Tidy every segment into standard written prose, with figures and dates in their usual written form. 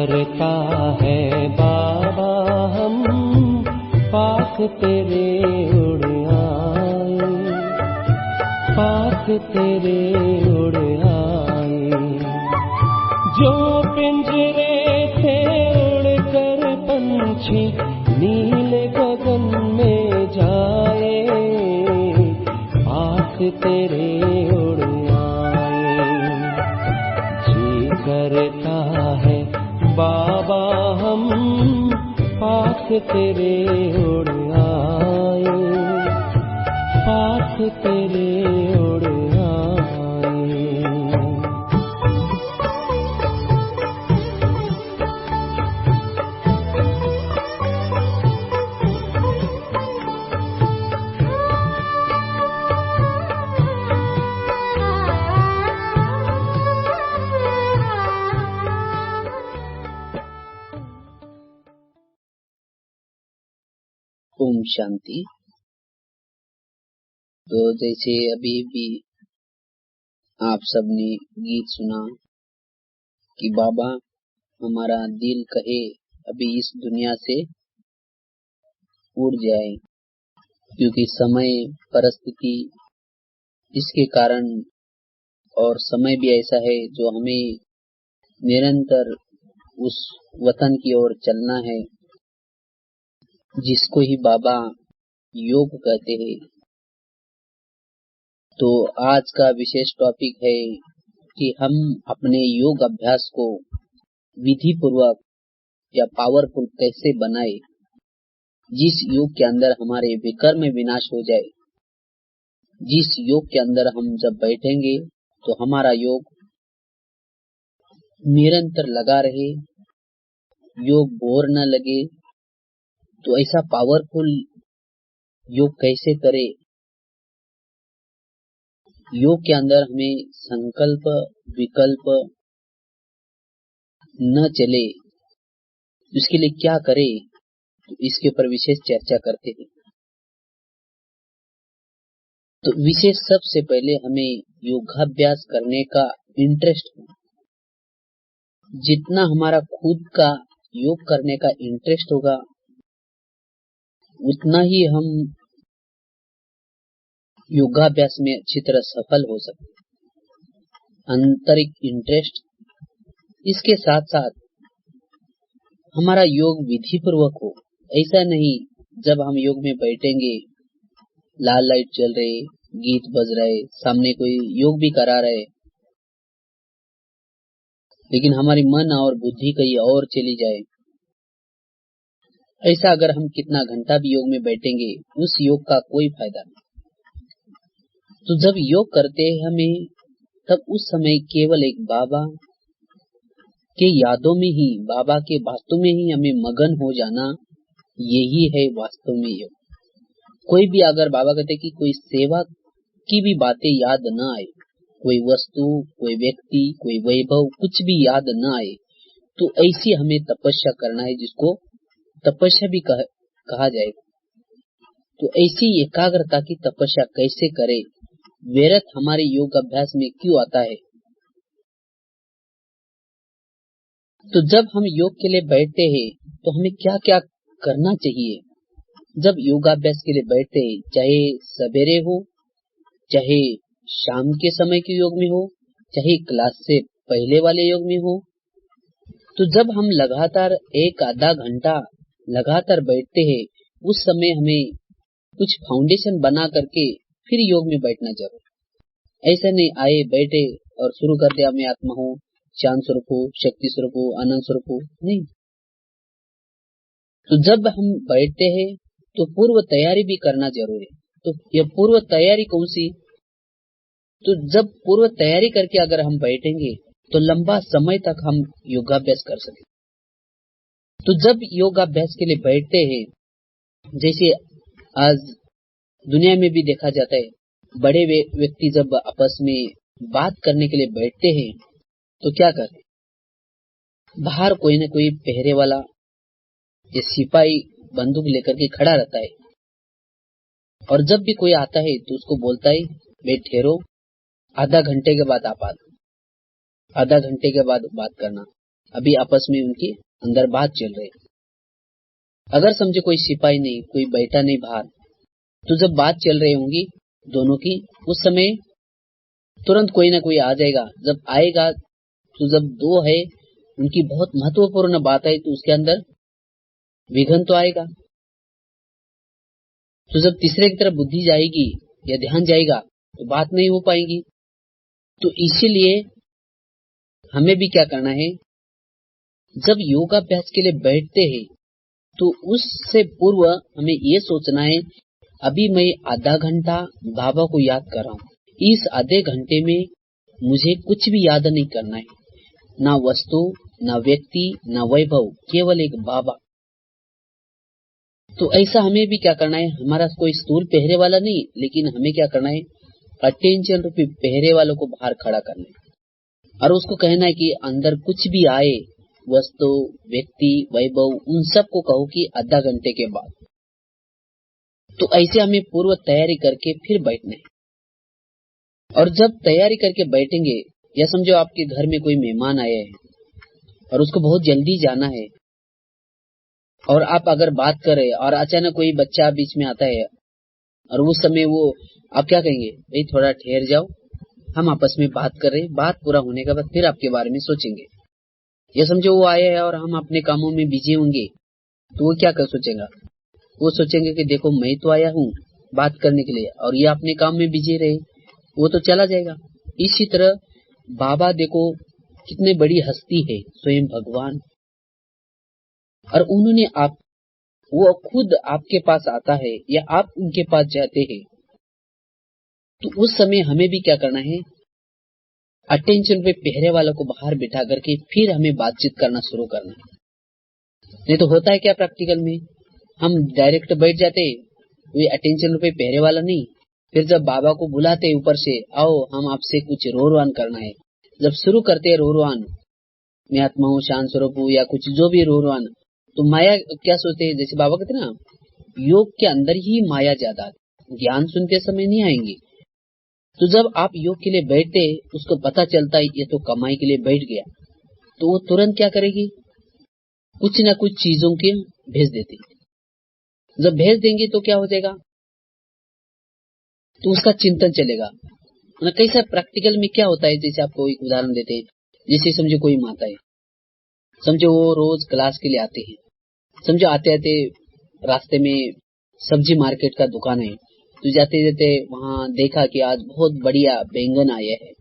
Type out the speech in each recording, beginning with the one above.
करता है बाबा हम पास तेरे उड़ आए, पास तेरे उड़ आए। जो पिंजरे से उड़ कर पंछी नीले गगन में जाए, पास तेरे उड़ आए। जी करता है बाबा हम पास तेरे उड़ आए, पास तेरे उड़ आए। ओम शांति। तो जैसे अभी भी आप सबने गीत सुना कि बाबा हमारा दिल कहे अभी इस दुनिया से उड़ जाए, क्योंकि समय परिस्थिति इसके कारण और समय भी ऐसा है जो हमें निरंतर उस वतन की ओर चलना है जिसको ही बाबा योग कहते हैं। तो आज का विशेष टॉपिक है कि हम अपने योग अभ्यास को विधि पूर्वक या पावरफुल कैसे बनाए, जिस योग के अंदर हमारे विकर्म विनाश हो जाए, जिस योग के अंदर हम जब बैठेंगे तो हमारा योग निरंतर लगा रहे, योग बोर न लगे। तो ऐसा पावरफुल योग कैसे करे? योग के अंदर हमें संकल्प विकल्प न चले, इसके लिए क्या करे, तो इसके ऊपर विशेष चर्चा करते हैं। तो विशेष सबसे पहले हमें योगाभ्यास करने का इंटरेस्ट हो। जितना हमारा खुद का योग करने का इंटरेस्ट होगा उतना ही हम योगाभ्यास में अच्छी तरह सफल हो सकते। आंतरिक इंटरेस्ट, इसके साथ साथ हमारा योग विधि पूर्वक हो। ऐसा नहीं जब हम योग में बैठेंगे लाल लाइट चल रहे, गीत बज रहे, सामने कोई योग भी करा रहे, लेकिन हमारी मन और बुद्धि कहीं और चली जाए। ऐसा अगर हम कितना घंटा भी योग में बैठेंगे उस योग का कोई फायदा नहीं। तो जब योग करते हैं हमें, तब उस समय केवल एक बाबा के यादों में ही, बाबा के वास्तव में ही हमें मगन हो जाना, यही है वास्तव में योग। कोई भी अगर बाबा कहते कि कोई सेवा की भी बातें याद न आए, कोई वस्तु, कोई व्यक्ति, कोई वैभव, कुछ भी याद न आए, तो ऐसी हमें तपस्या करना है, जिसको तपस्या भी कहा जाएगा। तो ऐसी एकाग्रता की तपस्या कैसे करे? व्यर्थ हमारे योग अभ्यास में क्यों आता है? तो जब हम योग के लिए बैठते हैं तो हमें क्या क्या करना चाहिए? जब योगाभ्यास के लिए बैठते हैं, चाहे सवेरे हो, चाहे शाम के समय के योग में हो, चाहे क्लास से पहले वाले योग में हो, तो जब हम लगातार एक आधा घंटा लगातार बैठते हैं, उस समय हमें कुछ फाउंडेशन बना करके फिर योग में बैठना जरूर। ऐसा नहीं आए बैठे और शुरू कर दिया मैं आत्मा हूँ, शांत स्वरूप हो, शक्ति स्वरूप हो, आनंद स्वरूप हो, नहीं। तो जब हम बैठते हैं तो पूर्व तैयारी भी करना जरूरी है। तो यह पूर्व तैयारी कौन सी? तो जब पूर्व तैयारी करके अगर हम बैठेंगे तो लंबा समय तक हम योगाभ्यास कर सकें। तो जब योगाभ्यास के लिए बैठते हैं, जैसे आज दुनिया में भी देखा जाता है, बड़े व्यक्ति जब आपस में बात करने के लिए बैठते हैं तो क्या करते? बाहर कोई न कोई पहरे वाला या सिपाही बंदूक लेकर के खड़ा रहता है, और जब भी कोई आता है तो उसको बोलता है, वे ठहरो, आधा घंटे के बाद आप आना, आधा घंटे के बाद बात करना, अभी आपस में उनके अंदर बात चल रही। अगर समझो कोई सिपाही नहीं, कोई बैठा नहीं बाहर, तो जब बात चल रही होंगी दोनों की, उस समय तुरंत कोई ना कोई आ जाएगा। जब आएगा तो जब दो है उनकी बहुत महत्वपूर्ण बात है, तो उसके अंदर विघ्न तो आएगा। तो जब तीसरे की तरफ बुद्धि जाएगी या ध्यान जाएगा तो बात नहीं हो पाएगी। तो इसीलिए हमें भी क्या करना है, जब योगाभ्यास के लिए बैठते हैं तो उससे पूर्व हमें ये सोचना है, अभी मैं आधा घंटा बाबा को याद कर रहा हूँ। इस आधे घंटे में मुझे कुछ भी याद नहीं करना है, ना वस्तु, ना व्यक्ति, ना वैभव, केवल एक बाबा। तो ऐसा हमें भी क्या करना है, हमारा कोई स्थूल पहरे वाला नहीं, लेकिन हमें क्या करना है, अटेंशन रूपी पहरे वालों को बाहर खड़ा करना है और उसको कहना है कि अंदर कुछ भी आए, वस्तु, व्यक्ति, वैभव, उन सबको कहो कि आधा घंटे के बाद। तो ऐसे हमें पूर्व तैयारी करके फिर बैठना है। और जब तैयारी करके बैठेंगे, या समझो आपके घर में कोई मेहमान आया है और उसको बहुत जल्दी जाना है, और आप अगर बात कर रहे और अचानक कोई बच्चा बीच में आता है और उस समय वो, आप क्या कहेंगे, भाई थोड़ा ठहर जाओ, हम आपस में बात कर रहे हैं, बात पूरा होने के बाद फिर आपके बारे में सोचेंगे। ये समझो वो आया है और हम अपने कामों में बिजी होंगे, तो वो क्या कर सोचेगा, वो सोचेंगे कि देखो मैं तो आया हूँ बात करने के लिए और ये अपने काम में बिजी रहे, वो तो चला जाएगा। इसी तरह बाबा देखो कितने बड़ी हस्ती है, स्वयं भगवान, और उन्होंने वो खुद आपके पास आता है या आप उनके पास जाते हैं, तो उस समय हमें भी क्या करना है, अटेंशन पे पहरे वालों को बाहर बिठा करके फिर हमें बातचीत करना शुरू करना है। नहीं तो होता है क्या, प्रैक्टिकल में हम डायरेक्ट बैठ जाते, कोई अटेंशन पे पहरे वाला नहीं, फिर जब बाबा को बुलाते ऊपर से, आओ हम आपसे कुछ रोरवान करना है, जब शुरू करते हैं रोरवान, मैं आत्मा हूँ, शांत स्वरूप हूँ, या कुछ जो भी रोरवान, तो माया क्या सोचते हैं, जैसे बाबा कहते ना, योग के अंदर ही माया ज्यादा, ज्ञान सुनते समय नहीं आएंगे। तो जब आप योग के लिए बैठते, उसको पता चलता है ये तो कमाई के लिए बैठ गया, तो वो तुरंत क्या करेगी, कुछ ना कुछ चीजों के भेज देती। जब भेज देंगे तो क्या हो जाएगा, तो उसका चिंतन चलेगा। कैसा प्रैक्टिकल में क्या होता है, जैसे आपको एक उदाहरण देते हैं, जैसे समझो कोई माता है, समझो वो रोज क्लास के लिए आते हैं, समझो आते आते रास्ते में सब्जी मार्केट का दुकान है, तो जाते जाते वहां देखा कि आज बहुत बढ़िया बैंगन आए हैं,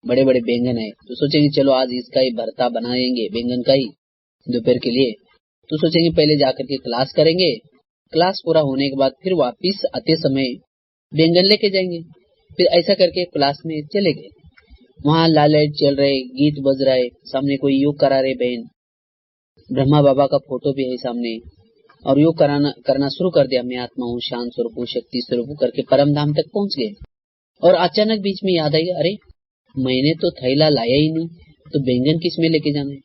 बड़े बड़े बैंगन है, तो सोचेंगे चलो आज इसका ही भरता बनाएंगे बैंगन का ही दोपहर के लिए। तो सोचेंगे पहले जाकर के क्लास करेंगे, क्लास पूरा होने के बाद फिर वापिस आते समय बैंगन लेके जाएंगे। फिर ऐसा करके क्लास में चले गए, वहां लाइट चल रहे, गीत बज रहा है, सामने कोई योग करा रहे बहन, ब्रह्मा बाबा का फोटो भी है सामने, और योग करना शुरू कर दिया, मैं आत्मा हूँ, शांत स्वरूप हूँ, शक्ति स्वरूप हूँ करके परम धाम तक पहुंच गए। और अचानक बीच में याद आई, अरे मैंने तो थैला लाया ही नहीं, तो बैंगन किस में लेके जाना है।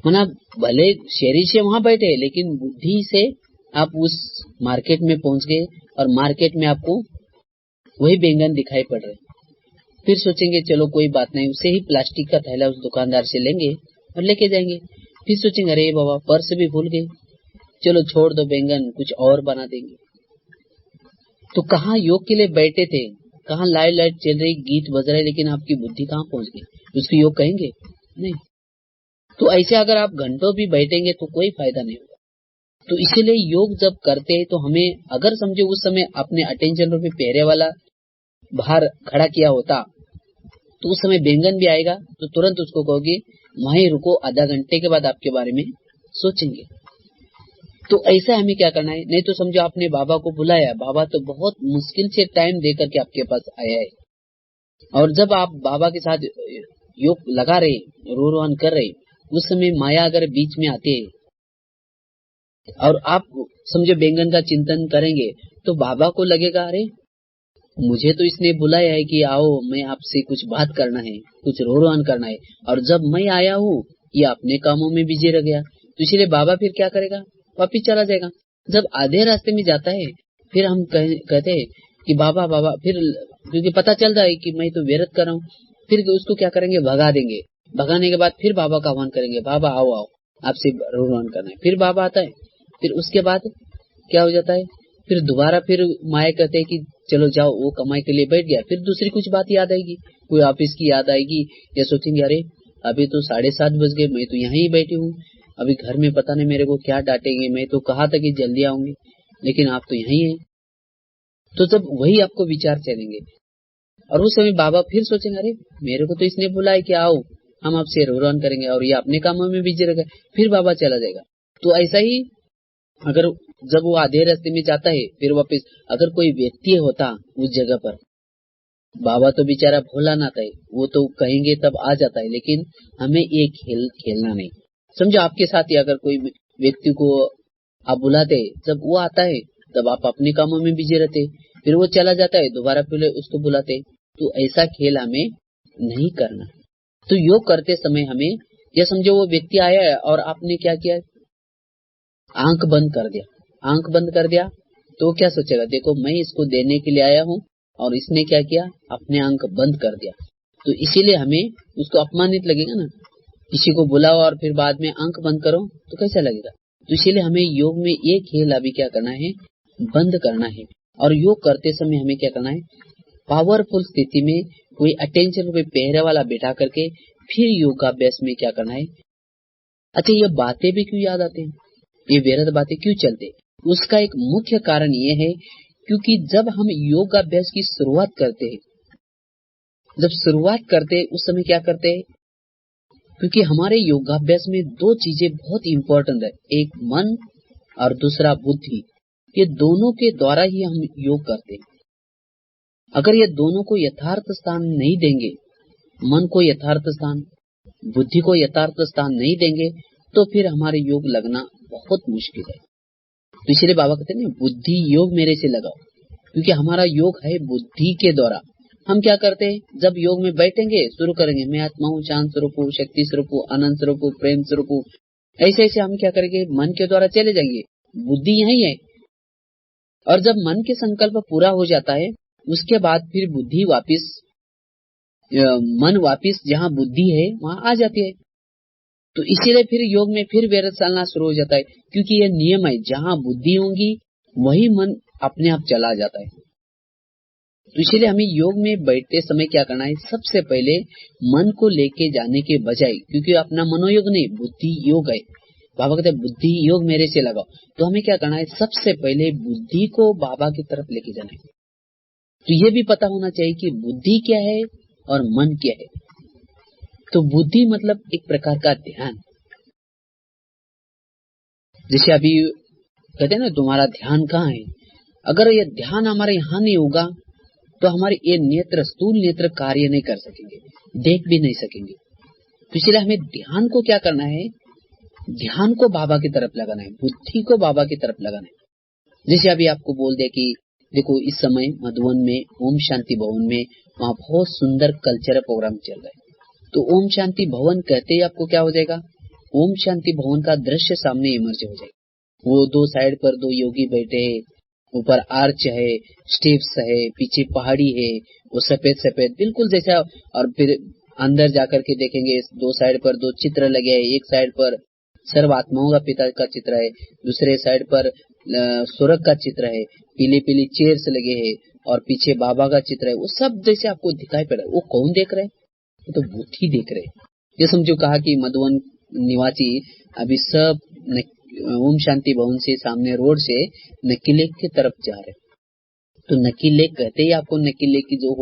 मना भले शरीर से वहां बैठे, लेकिन बुद्धि से आप उस मार्केट में पहुंच गए और मार्केट में आपको वही बैंगन दिखाई पड़ रहे। फिर सोचेंगे चलो कोई बात नहीं, उसे ही प्लास्टिक का थैला उस दुकानदार से लेंगे और लेके जाएंगे। फिर सोचेंगे अरे बाबा पर्स भी भूल गए, चलो छोड़ दो बैंगन, कुछ और बना देंगे। तो कहाँ योग के लिए बैठे थे, कहाँ लाइट चल रही, गीत बज रहे, लेकिन आपकी बुद्धि कहाँ पहुंच गई, उसको योग कहेंगे नहीं। तो ऐसे अगर आप घंटों भी बैठेंगे तो कोई फायदा नहीं होगा। तो इसीलिए योग जब करते हैं तो हमें, अगर समझो उस समय अपने अटेंशन रूपी पहरे वाला बाहर खड़ा किया होता, तो उस समय बैंगन भी आएगा तो तुरंत उसको कहोगे वहीं रुको, आधा घंटे के बाद आपके बारे में सोचेंगे। तो ऐसा हमें क्या करना है, नहीं तो समझो आपने बाबा को बुलाया, बाबा तो बहुत मुश्किल से टाइम देकर के आपके पास आया है, और जब आप बाबा के साथ योग लगा रहे, रोरवान कर रहे, उस समय माया अगर बीच में आती है और आप समझो बैंगन का चिंतन करेंगे, तो बाबा को लगेगा अरे मुझे तो इसने बुलाया है कि आओ मैं आपसे कुछ बात करना है, कुछ रोरवान करना है, और जब मैं आया हूँ ये अपने कामों में बिजी रह गया। तो इसलिए बाबा फिर क्या करेगा, वापिस चला जाएगा। जब आधे रास्ते में जाता है फिर हम कहते हैं कि बाबा बाबा, फिर क्योंकि पता चलता है कि मैं तो व्यर्थ कर रहा हूँ, फिर उसको क्या करेंगे, भगा देंगे। भगाने के बाद फिर बाबा का आह्वान करेंगे, बाबा आओ आओ आपसे रोहन करना है। फिर बाबा आता है, फिर उसके बाद क्या हो जाता है, फिर दोबारा फिर माया कहते हैं कि चलो जाओ, वो कमाई के लिए बैठ गया। फिर दूसरी कुछ बात याद आएगी, कोई ऑफिस की याद आएगी, या सोचेंगे अरे अभी तो 7:30 बज गए, मैं तो यहीं ही बैठी हूँ, अभी घर में पता नहीं मेरे को क्या डांटेंगे, मैं तो कहा था कि जल्दी आऊंगी लेकिन आप तो यहीं हैं। तो जब वही आपको विचार चलेंगे और उस समय बाबा फिर सोचेंगे अरे मेरे को तो इसने बुलाया कि आओ हम आपसे रोहन करेंगे, और ये अपने कामों में बिजी रहेगा, फिर बाबा चला जाएगा। तो ऐसा ही अगर जब वो आधे रास्ते में जाता है फिर वापस, अगर कोई व्यक्ति होता उस जगह पर, बाबा तो बेचारा भोलानाथ है, वो तो कहेंगे तब आ जाता है, लेकिन हमें ये खेल खेलना नहीं। समझो आपके साथ ही अगर कोई व्यक्ति को आप बुलाते, जब वो आता है तब आप अपने कामों में बिजी रहते, फिर वो चला जाता है, दोबारा फिर उसको बुलाते। तो ऐसा खेल हमें नहीं करना। तो योग करते समय हमें यह समझो वो व्यक्ति आया है और आपने क्या किया, आंख बंद कर दिया। आंख बंद कर दिया तो क्या सोचेगा, देखो मैं इसको देने के लिए आया हूँ और इसने क्या किया, अपने आंख बंद कर दिया। तो इसीलिए हमें उसको अपमानित लगेगा ना, किसी को बुलाओ और फिर बाद में आंख बंद करो तो कैसा लगेगा। तो इसीलिए हमें योग में ये खेल अभी क्या करना है, बंद करना है। और योग करते समय हमें क्या करना है, पावरफुल स्थिति में कोई अटेंशन, कोई पहरे वाला बैठा करके फिर योगाभ्यास में क्या करना है। अच्छा, ये बातें भी क्यों याद आते हैं, ये व्यर्थ बातें क्यों चलते, उसका एक मुख्य कारण ये है क्योंकि जब हम योगाभ्यास की शुरुआत करते हैं, जब शुरुआत करते हैं उस समय क्या करते हैं, क्योंकि हमारे योगाभ्यास में दो चीजें बहुत इंपॉर्टेंट है, एक मन और दूसरा बुद्धि। ये दोनों के द्वारा ही हम योग करते हैं। अगर ये दोनों को यथार्थ स्थान नहीं देंगे, मन को यथार्थ स्थान, बुद्धि को यथार्थ स्थान नहीं देंगे, तो फिर हमारे योग लगना बहुत मुश्किल है। तो इसलिए बाबा कहते हैं ना, बुद्धि योग मेरे से लगाओ, क्योंकि हमारा योग है बुद्धि के द्वारा। हम क्या करते हैं, जब योग में बैठेंगे, शुरू करेंगे, मैं आत्मा हूँ, शांत स्वरूप हूँ, शक्ति स्वरूप हूँ, आनंद स्वरूप हूँ, प्रेम स्वरूप हूँ, ऐसे ऐसे हम क्या करेंगे, मन के द्वारा चले जाएंगे, बुद्धि यही है। और जब मन के संकल्प पूरा हो जाता है, उसके बाद फिर बुद्धि वापिस, मन वापिस जहाँ बुद्धि है वहां आ जाती है। तो इसीलिए फिर योग में फिर व्यर्थ चलना शुरू हो जाता है, क्योंकि यह नियम है, जहाँ बुद्धि होगी वही मन अपने आप चला जाता है। तो इसीलिए हमें योग में बैठते समय क्या करना है, सबसे पहले मन को लेके जाने के बजाय, क्योंकि अपना मनोयोग नहीं, बुद्धि योग है, बाबा कहते हैं बुद्धि योग मेरे से लगाओ, तो हमें क्या करना है, सबसे पहले बुद्धि को बाबा की तरफ लेके जाना है। तो ये भी पता होना चाहिए कि बुद्धि क्या है और मन क्या है। तो बुद्धि मतलब एक प्रकार का ध्यान, जैसे अभी कहते हैं ना, तुम्हारा ध्यान कहाँ है, अगर ये ध्यान हमारे यहाँ नहीं होगा तो हमारे ये नेत्र, स्थूल नेत्र कार्य नहीं कर सकेंगे, देख भी नहीं सकेंगे। तो इसलिए हमें ध्यान को क्या करना है, ध्यान को बाबा की तरफ लगाना है, बुद्धि को बाबा की तरफ लगाना है। जैसे अभी आपको बोल दे कि देखो इस समय मधुबन में ओम शांति भवन में वहाँ बहुत सुंदर कल्चरल प्रोग्राम चल रहा है। तो ओम शांति भवन कहते ही आपको क्या हो जाएगा, ओम शांति भवन का दृश्य सामने इमर्ज हो जाएगा। वो दो साइड पर दो योगी बैठे हैं, ऊपर आर्च है, स्टेप्स है, पीछे पहाड़ी है, वो सफेद सफेद बिल्कुल जैसा। और फिर अंदर जाकर के देखेंगे, दो साइड पर दो चित्र लगे हैं, एक साइड पर सर्व आत्माओं का पिता का चित्र है, दूसरे साइड पर स्वर्ग का चित्र है, पीली पीली चेयर्स लगे हैं और पीछे बाबा का चित्र है। वो सब जैसे आपको दिखाई पड़ रहा है, वो कौन देख रहे हैं, वो तो बुद्धि देख रहे हैं। ये समझो कहा कि मधुबन निवासी अभी सब ओम शांति भवन से सामने रोड से नक्की लेक की तरफ जा रहे। तो नक्की लेक कहते ही आपको नक्की लेक की जो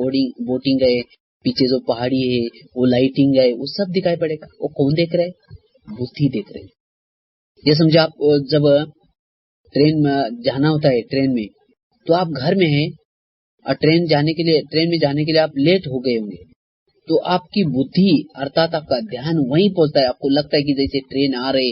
बोटिंग है, पीछे जो पहाड़ी है, वो लाइटिंग है, वो सब दिखाई पड़ेगा। वो कौन देख रहे हैं, बुद्धि देख रहे हैं। ये समझो आप जब ट्रेन में जाना होता है, ट्रेन में तो आप घर में हैं और ट्रेन में जाने के लिए आप लेट हो गए होंगे, तो आपकी बुद्धि अर्थात आपका ध्यान वहीं पहुंचता है। आपको लगता है कि जैसे ट्रेन आ रहे,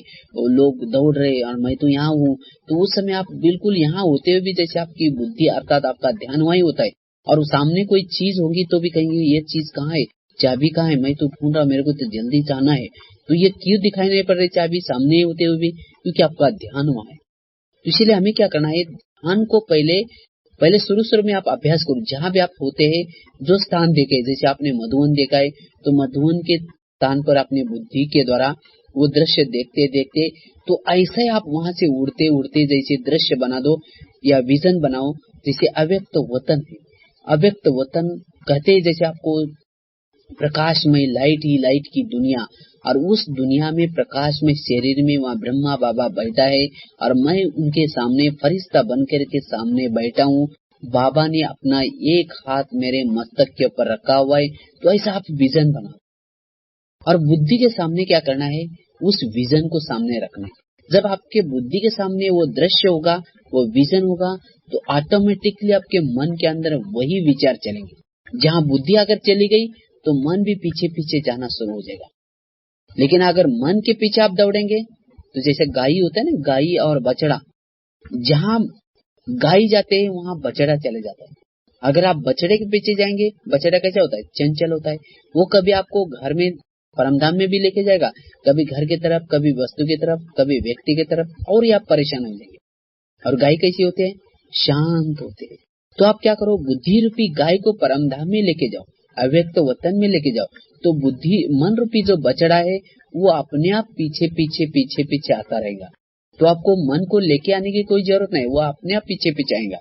लोग दौड़ रहे और मैं तो यहाँ हूँ, तो उस समय आप बिल्कुल यहाँ होते हुए भी जैसे आपकी बुद्धि अर्थात आपका ध्यान वहीं होता है। और सामने कोई चीज होगी तो भी कहेंगे ये चीज कहाँ है, चाबी कहाँ है, मैं तो ढूंढ रहा, मेरे को तो जल्दी जाना है। तो ये क्यों दिखाई नहीं पड़ रही चाबी सामने होते हुए भी, क्योंकि आपका ध्यान वहाँ है। तो इसीलिए हमें क्या करना है, ध्यान को पहले शुरू में आप अभ्यास करो, जहां भी आप होते हैं जो स्थान देखे, जैसे आपने मधुबन देखा है तो मधुबन के स्थान पर अपनी बुद्धि के द्वारा वो दृश्य देखते देखते, तो ऐसे आप वहां से उड़ते उड़ते जैसे दृश्य बना दो या विजन बनाओ, जैसे अव्यक्त वतन है। अव्यक्त वतन कहते हैं जैसे आपको प्रकाशमय लाइट ही लाइट की दुनिया, और उस दुनिया में प्रकाशमय शरीर में वहाँ ब्रह्मा बाबा बैठा है और मैं उनके सामने फरिश्ता बनकर के सामने बैठा हूँ। बाबा ने अपना एक हाथ मेरे मस्तक के ऊपर रखा हुआ है। तो ऐसा आप विजन बनाओ, और बुद्धि के सामने क्या करना है, उस विजन को सामने रखना है। जब आपके बुद्धि के सामने वो दृश्य होगा, वो विजन होगा, तो ऑटोमेटिकली आपके मन के अंदर वही विचार चलेंगे। जहाँ बुद्धि अगर चली गई तो मन भी पीछे पीछे जाना शुरू हो जाएगा। लेकिन अगर मन के पीछे आप दौड़ेंगे, तो जैसे गाय होता है ना, गाय और बछड़ा, जहाँ गाय जाते हैं वहां बछड़ा चले जाता है। अगर आप बछड़े के पीछे जाएंगे, बछड़ा कैसा होता है, चंचल होता है। वो कभी आपको घर में परमधाम में भी लेके जाएगा, कभी घर की तरफ, कभी वस्तु की तरफ, कभी व्यक्ति की तरफ, और ये आप परेशान हो जाएंगे। और गाय कैसी होते हैं, शांत होते हैं। तो आप क्या करो, बुद्धि रूपी गाय को परमधाम में लेके जाओ, अव्यक्त वतन में लेके जाओ। तो बुद्धि मन रूपी जो बछड़ा है वो अपने आप पीछे पीछे पीछे पीछे आता रहेगा। तो आपको मन को लेके आने की कोई जरूरत नहीं, वो अपने आप पीछे पीछे आएगा।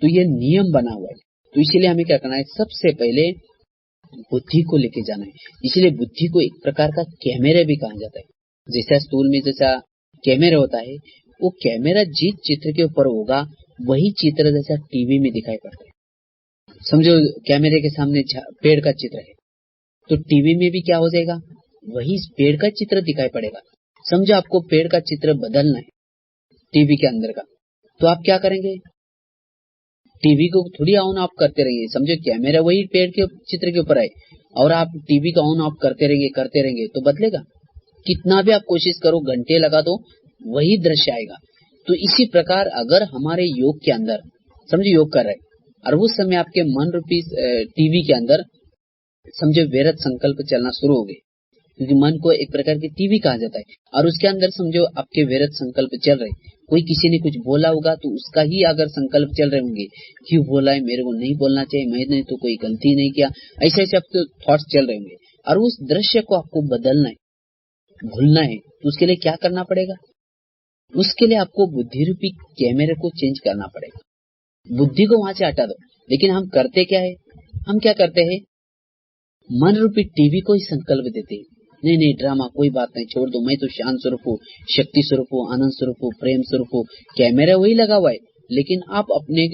तो ये नियम बना हुआ है। तो इसीलिए हमें क्या करना है, सबसे पहले बुद्धि को लेके जाना है। इसलिए बुद्धि को एक प्रकार का कैमरा भी कहा जाता है। जैसा स्टूल में जैसा कैमरा होता है, वो कैमरा जिस चित्र के ऊपर होगा वही चित्र जैसा टीवी में दिखाई पड़ता है। समझो कैमरे के सामने पेड़ का चित्र है, तो टीवी में भी क्या हो जाएगा, वही पेड़ का चित्र दिखाई पड़ेगा। समझो आपको पेड़ का चित्र बदलना है टीवी के अंदर का, तो आप क्या करेंगे, टीवी को थोड़ी ऑन ऑफ करते रहिए। समझो कैमरा वही पेड़ के चित्र के ऊपर है और आप टीवी का ऑन ऑफ करते रहेंगे तो बदलेगा? कितना भी आप कोशिश करो, घंटे लगा दो, वही दृश्य आएगा। तो इसी प्रकार अगर हमारे योग के अंदर, समझो योग कर रहे और उस समय आपके मन रूपी टीवी के अंदर समझो व्यर्थ संकल्प चलना शुरू हो गए, क्योंकि मन को एक प्रकार की टीवी कहा जाता है, और उसके अंदर समझो आपके व्यर्थ संकल्प चल रहे। कोई किसी ने कुछ बोला होगा तो उसका ही अगर संकल्प चल रहे होंगे, क्यों बोला है, मेरे को नहीं बोलना चाहिए, मैंने तो कोई गलती नहीं किया, ऐसे ऐसे आपके थॉट्स चल रहे होंगे। और उस दृश्य को आपको बदलना है, भूलना है, तो उसके लिए क्या करना पड़ेगा, उसके लिए आपको बुद्धि रूपी कैमरे को चेंज करना पड़ेगा। बुद्धि को वहां से हटा दो। लेकिन हम करते क्या है, हम क्या करते हैं, मन रूपी टीवी को ही संकल्प देते हैं, नहीं नहीं ड्रामा कोई बात नहीं, छोड़ दो, मैं तो शांत स्वरूप हूँ, शक्ति स्वरूप हूँ, आनंद स्वरूप हूँ, प्रेम स्वरूप हूँ। कैमरा वही लगा हुआ है, लेकिन आप अपने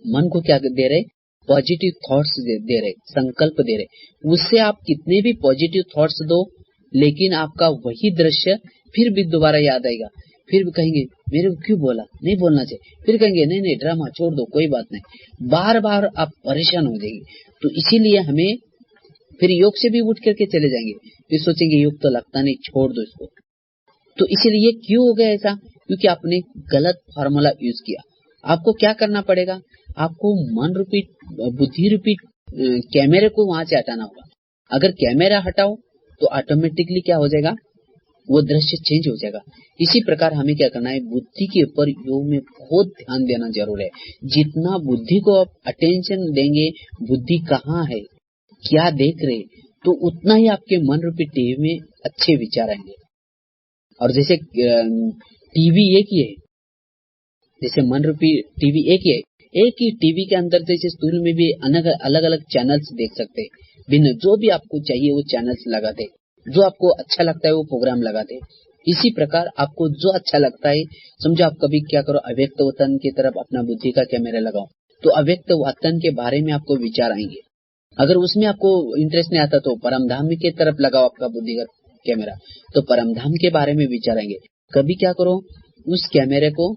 मन को क्या दे रहे, पॉजिटिव थॉट्स दे रहे, संकल्प दे रहे। उससे आप कितने भी पॉजिटिव थॉट्स दो, लेकिन आपका वही दृश्य फिर भी दोबारा याद आएगा। फिर भी कहेंगे मेरे को क्यों बोला, नहीं बोलना चाहिए, फिर कहेंगे नहीं नहीं ड्रामा छोड़ दो, कोई बात नहीं। बार बार आप परेशान हो जाएंगे। तो इसीलिए हमें फिर योग से भी उठ करके चले जाएंगे, फिर सोचेंगे योग तो लगता नहीं, छोड़ दो इसको। तो इसीलिए क्यों हो गया ऐसा, क्योंकि आपने गलत फार्मूला यूज किया। आपको क्या करना पड़ेगा, आपको मन रूपी बुद्धि रूपी कैमरे को वहां से हटाना होगा। अगर कैमरा हटाओ तो ऑटोमेटिकली क्या हो जाएगा, वो दृश्य चेंज हो जाएगा। इसी प्रकार हमें क्या करना है, बुद्धि के ऊपर योग में बहुत ध्यान देना जरूर है। जितना बुद्धि को आप अटेंशन देंगे, बुद्धि कहाँ है, क्या देख रहे, तो उतना ही आपके मन रूपी टीवी में अच्छे विचार आएंगे। और जैसे टीवी एक ही है, जैसे मन रूपी टीवी एक ही है, एक ही टीवी के अंदर जैसे स्टूल में भी अलग अलग चैनल्स देख सकते हैं, भिन्न जो भी आपको चाहिए वो चैनल्स लगाते, जो आपको अच्छा लगता है वो प्रोग्राम लगाते। इसी प्रकार आपको जो अच्छा लगता है, समझो आप कभी क्या करो, अव्यक्त वतन की तरफ अपना बुद्धि का कैमरा लगाओ, तो अव्यक्त वतन के बारे में आपको विचार आएंगे। अगर उसमें आपको इंटरेस्ट नहीं आता तो परमधाम की तरफ लगाओ आपका बुद्धि का कैमरा, तो परमधाम के बारे में विचार आएंगे। कभी क्या करो, उस कैमरे को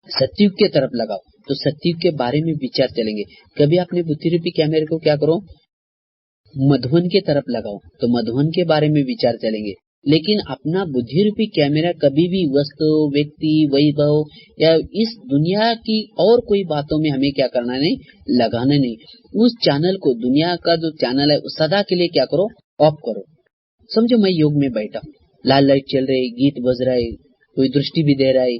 सत्युग के तरफ लगाओ, तो सत्युग के बारे में विचार चलेंगे। कभी अपने बुद्धि रूपी कैमरे को क्या करो, मधुवन के तरफ लगाओ, तो मधुवन के बारे में विचार चलेंगे। लेकिन अपना बुद्धि रूपी कैमरा कभी भी वस्तु, व्यक्ति, वैभव या इस दुनिया की और कोई बातों में हमें क्या करना नहीं, लगाना नहीं। उस चैनल को, दुनिया का जो चैनल है सदा के लिए क्या करो, ऑफ करो। समझो मैं योग में बैठा हूँ, लाल लाइट चल रही, गीत बज रहा है, कोई दृष्टि भी दे रहा है,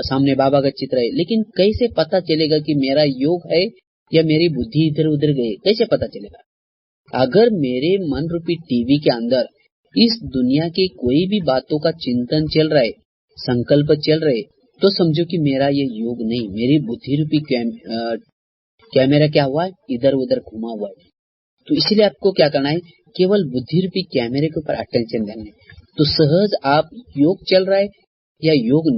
सामने बाबा का चित्र है, लेकिन कैसे पता चलेगा कि मेरा योग है या मेरी बुद्धि इधर उधर गई, कैसे पता चलेगा? अगर मेरे मन रूपी टीवी के अंदर इस दुनिया के कोई भी बातों का चिंतन चल रहा है, संकल्प चल रहे, तो समझो कि मेरा ये योग नहीं, मेरी बुद्धि रूपी कैमरा क्या हुआ है, इधर उधर घुमा हुआ है। तो इसलिए आपको क्या करना है, केवल बुद्धि रूपी कैमरे के ऊपर अटेंशन देना है। तो सहज आप योग चल रहा है या योग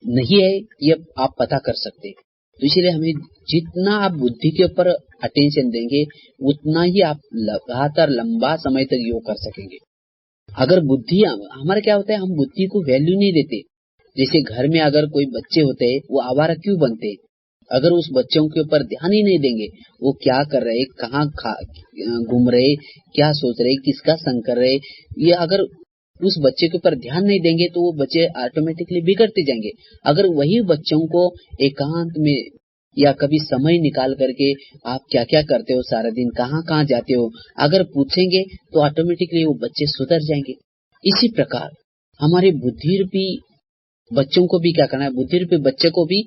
नहीं है, ये आप पता कर सकते हैं। तो इसलिए हमें जितना आप बुद्धि के ऊपर अटेंशन देंगे, उतना ही आप लगातार लंबा समय तक योग कर सकेंगे। अगर बुद्धि, हमारा क्या होता है, हम बुद्धि को वैल्यू नहीं देते। जैसे घर में अगर कोई बच्चे होते हैं, वो आवारा क्यों बनते हैं? अगर उस बच्चों के ऊपर ध्यान ही नहीं देंगे, वो क्या कर रहे, कहाँ घूम रहे, क्या सोच रहे, किसका संग कर रहे, ये अगर उस बच्चे के ऊपर ध्यान नहीं देंगे तो वो बच्चे ऑटोमेटिकली बिगड़ते जाएंगे। अगर वही बच्चों को एकांत में या कभी समय निकाल करके आप क्या क्या करते हो सारा दिन, कहाँ कहाँ जाते हो, अगर पूछेंगे तो ऑटोमेटिकली वो बच्चे सुधर जाएंगे। इसी प्रकार हमारे बुद्धि रूपी बच्चों को भी क्या करना है, बुद्धि रूपी बच्चे को भी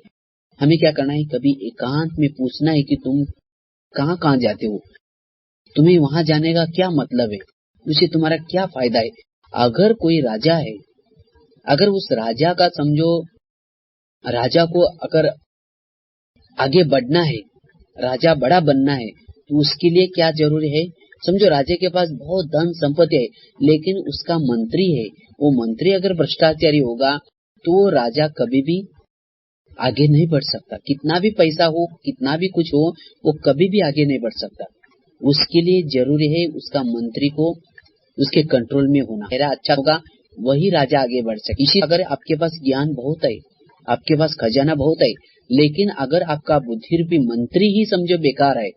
हमें क्या करना है, कभी एकांत में पूछना है कि तुम कहाँ कहाँ जाते हो, तुम्हें वहां जाने का क्या मतलब है, उससे तुम्हारा क्या फायदा है। अगर कोई राजा है, अगर उस राजा का समझो, राजा को अगर आगे बढ़ना है, राजा बड़ा बनना है, तो उसके लिए क्या जरूरी है, समझो राजा के पास बहुत धन संपत्ति है, लेकिन उसका मंत्री है, वो मंत्री अगर भ्रष्टाचारी होगा तो वो राजा कभी भी आगे नहीं बढ़ सकता। कितना भी पैसा हो, कितना भी कुछ हो, वो कभी भी आगे नहीं बढ़ सकता। उसके लिए जरूरी है उसका मंत्री को उसके कंट्रोल में होना। मेरा अच्छा होगा वही राजा आगे बढ़ सके। इसी अगर आपके पास ज्ञान बहुत है, आपके पास खजाना बहुत है, लेकिन अगर आपका बुद्धि रूपी मंत्री ही समझो बेकार है,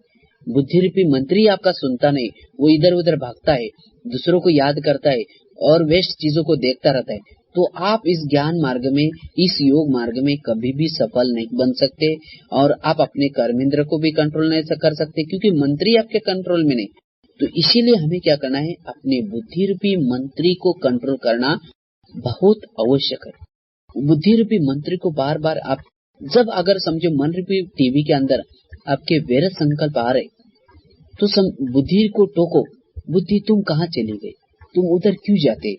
बुद्धि रूपी मंत्री आपका सुनता नहीं, वो इधर उधर भागता है, दूसरों को याद करता है और वेस्ट चीजों को देखता रहता है, तो आप इस ज्ञान मार्ग में, इस योग मार्ग में कभी भी सफल नहीं बन सकते और आप अपने कर्मेंद्र को भी कंट्रोल नहीं कर सकते, क्योंकि मंत्री आपके कंट्रोल में नहीं। तो इसीलिए हमें क्या करना है, अपने बुद्धि रूपी मंत्री को कंट्रोल करना बहुत आवश्यक है। बुद्धि रूपी मंत्री को बार बार आप जब अगर समझो मन रूपी टीवी के अंदर आपके व्यर्थ संकल्प आ रहे, तो बुद्धि को टोको, बुद्धि तुम कहाँ चली गई, तुम उधर क्यों जाते,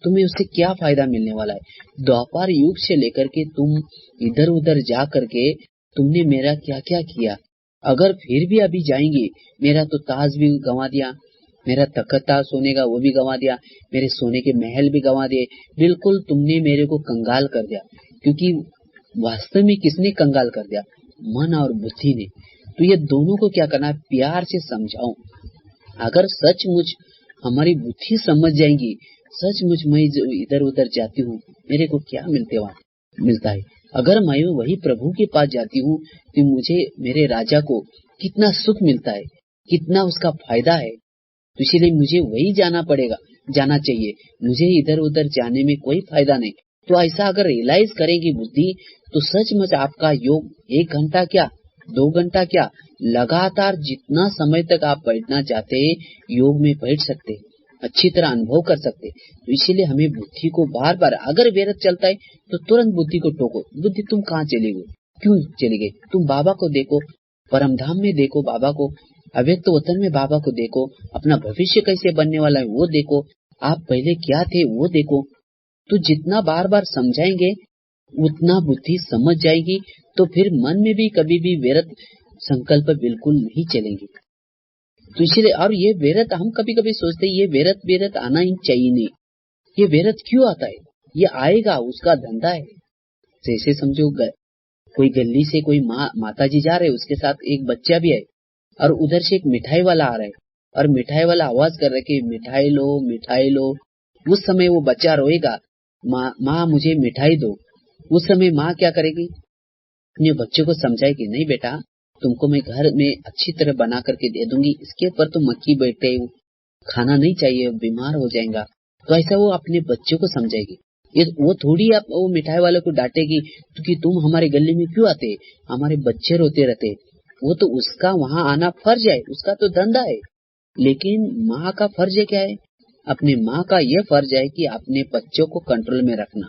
तुम्हें उससे क्या फायदा मिलने वाला है। द्वापर युग से लेकर के तुम इधर उधर जा करके तुमने मेरा क्या क्या किया, अगर फिर भी अभी जाएंगे, मेरा तो ताज भी गंवा दिया, मेरा तख्ता सोने का वो भी गंवा दिया, मेरे सोने के महल भी गंवा दिए, बिल्कुल तुमने मेरे को कंगाल कर दिया। क्योंकि वास्तव में किसने कंगाल कर दिया, मन और बुद्धि ने। तो ये दोनों को क्या करना है, प्यार से समझाओ। अगर सचमुच हमारी बुद्धि समझ जाएंगी, सचमुच मैं इधर उधर जाती हूँ, मेरे को क्या मिलता है, अगर मैं वही प्रभु के पास जाती हूँ तो मुझे, मेरे राजा को कितना सुख मिलता है, कितना उसका फायदा है, तो इसीलिए मुझे वही जाना चाहिए, मुझे इधर उधर जाने में कोई फायदा नहीं। तो ऐसा अगर रियलाइज करेगी बुद्धि, तो सचमुच आपका योग 1 घंटा क्या, 2 घंटा क्या, लगातार जितना समय तक आप बैठना चाहते हैं योग में बैठ सकते, अच्छी तरह अनुभव कर सकते। तो इसीलिए हमें बुद्धि को बार बार, अगर व्यर्थ चलता है तो तुरंत बुद्धि को टोको, बुद्धि तुम कहाँ चली गई, क्यों चली गई, तुम बाबा को देखो, परमधाम में देखो बाबा को, अव्यक्त वतन में बाबा को देखो, अपना भविष्य कैसे बनने वाला है वो देखो, आप पहले क्या थे वो देखो। तो जितना बार बार समझाएंगे उतना बुद्धि समझ जाएगी, तो फिर मन में भी कभी भी व्यर्थ संकल्प बिल्कुल नहीं चलेंगे। तो इसलिए, और ये व्यर्थ हम कभी कभी सोचते हैं ये व्यर्थ आना ही चाहिए नहीं, ये व्यर्थ क्यों आता है, ये आएगा, उसका धंधा है। जैसे समझो कोई गली से कोई माता जी जा रहे, उसके साथ एक बच्चा भी है, और उधर से एक मिठाई वाला आ रहा है, और मिठाई वाला आवाज कर रहा है कि मिठाई लो मिठाई लो। उस समय वो बच्चा रोएगा, माँ मुझे मिठाई दो। उस समय माँ क्या करेगी, अपने बच्चे को समझाएगी, नहीं बेटा तुमको मैं घर में अच्छी तरह बना करके दे दूंगी, इसके ऊपर तो मक्खी बैठे, खाना नहीं चाहिए, बीमार हो जाएगा। तो ऐसा वो अपने बच्चे को समझाएगी। ये वो थोड़ी आप वो मिठाई वाले को डांटेगी कि तुम हमारे गली में क्यों आते, हमारे बच्चे रोते रहते। वो तो उसका वहां आना फर्ज है, उसका तो धंधा है। लेकिन माँ का फर्ज क्या है, अपने माँ का यह फर्ज है कि अपने बच्चों को कंट्रोल में रखना।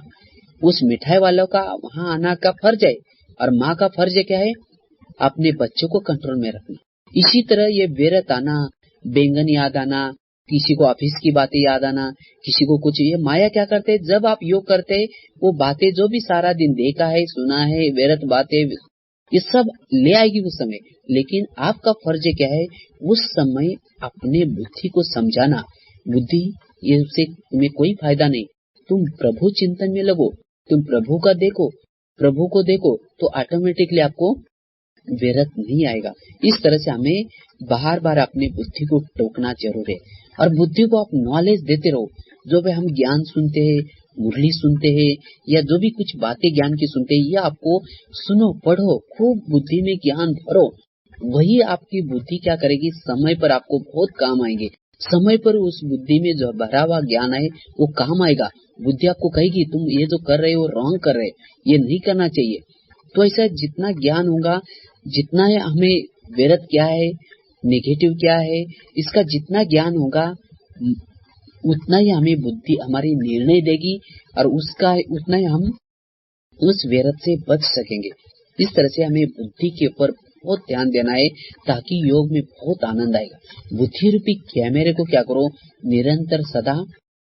उस मिठाई वालों का वहां आना का फर्ज है, और माँ का फर्ज क्या है, अपने बच्चों को कंट्रोल में रखना। इसी तरह ये व्यर्थ आना, बैंगन याद आना, किसी को ऑफिस की बातें याद आना, किसी को कुछ। ये माया क्या करते हैं, जब आप योग करते हैं वो बातें जो भी सारा दिन देखा है, सुना है, व्यर्थ बातें, ये सब ले आएगी उस समय। लेकिन आपका फर्ज क्या है, उस समय अपने बुद्धि को समझाना। बुद्धि ये उससे तुम्हें कोई फायदा नहीं, तुम प्रभु चिंतन में लगो, तुम प्रभु का देखो, प्रभु को देखो, तो ऑटोमेटिकली आपको व्यर्थ नहीं आएगा। इस तरह से हमें बार बार अपनी बुद्धि को टोकना जरूर है, और बुद्धि को आप नॉलेज देते रहो। जो भी हम ज्ञान सुनते हैं, मुरली सुनते हैं, या जो भी कुछ बातें ज्ञान की सुनते हैं, या आपको सुनो, पढ़ो, खूब बुद्धि में ज्ञान भरो। वही आपकी बुद्धि क्या करेगी, समय पर आपको बहुत काम आएंगे। समय पर उस बुद्धि में जो भरा हुआ ज्ञान है वो काम आएगा। बुद्धि आपको कहेगी तुम ये जो कर रहे हो रॉन्ग कर रहे, ये नहीं करना चाहिए। तो ऐसा जितना ज्ञान होगा, जितना है हमें व्यर्थ क्या है, नेगेटिव क्या है, इसका जितना ज्ञान होगा उतना ही हमें बुद्धि हमारी निर्णय देगी, और उसका उतना ही हम उस व्यर्थ से बच सकेंगे। इस तरह से हमें बुद्धि के ऊपर बहुत ध्यान देना है, ताकि योग में बहुत आनंद आएगा। बुद्धि रूपी कैमरे को क्या करो, निरंतर सदा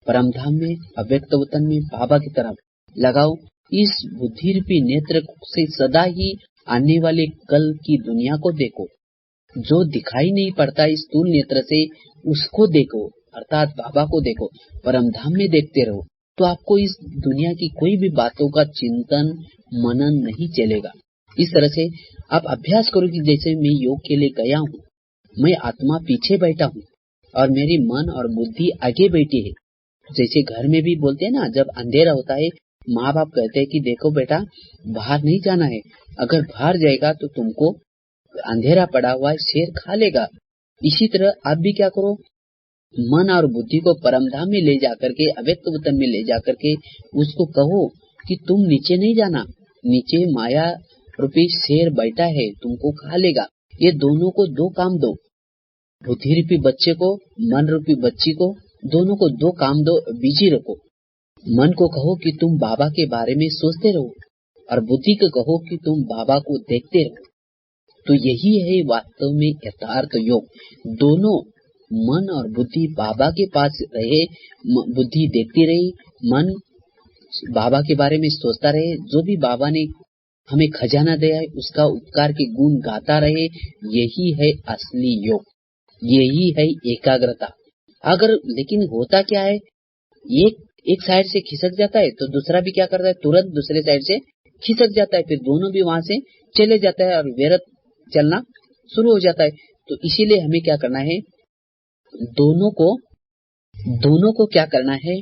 परमधाम में, अव्यक्त वतन में, बाबा की तरफ लगाओ। इस बुद्धि रूपी नेत्र से सदा ही आने वाले कल की दुनिया को देखो। जो दिखाई नहीं पड़ता इस स्थूल नेत्र से, उसको देखो, अर्थात बाबा को देखो, परमधाम में देखते रहो। तो आपको इस दुनिया की कोई भी बातों का चिंतन मनन नहीं चलेगा। इस तरह से आप अभ्यास करो कि जैसे मैं योग के लिए गया हूँ, मैं आत्मा पीछे बैठा हूँ और मेरी मन और बुद्धि आगे बैठी है। जैसे घर में भी बोलते हैं ना, जब अंधेरा होता है माँ बाप कहते हैं कि देखो बेटा बाहर नहीं जाना है, अगर बाहर जाएगा तो तुमको अंधेरा पड़ा हुआ है शेर खा लेगा। इसी तरह आप भी क्या करो, मन और बुद्धि को परमधाम में ले जाकर के, अव्यक्त वतन में ले जाकर के उसको कहो कि तुम नीचे नहीं जाना, नीचे माया रूपी शेर बैठा है, तुमको खा लेगा। ये दोनों को दो काम दो, बुद्धि रूपी बच्चे को, मन रूपी बच्ची को, दोनों को दो काम दो, बिजी रखो। मन को कहो कि तुम बाबा के बारे में सोचते रहो, और बुद्धि को कहो कि तुम बाबा को देखते रहो। तो यही है वास्तव में यथार्थ योग। दोनों मन और बुद्धि बाबा के पास रहे, बुद्धि देखती रही, मन बाबा के बारे में सोचता रहे। जो भी बाबा ने हमें खजाना दिया है उसका उपकार के गुण गाता रहे। यही है असली योग, यही है एकाग्रता। अगर लेकिन होता क्या है, एक साइड से खिसक जाता है तो दूसरा भी क्या करता है, तुरंत दूसरे साइड से खिसक जाता है, फिर दोनों भी वहां से चले जाता है और व्यर्थ चलना शुरू हो जाता है। तो इसीलिए हमें क्या करना है, दोनों को क्या करना है,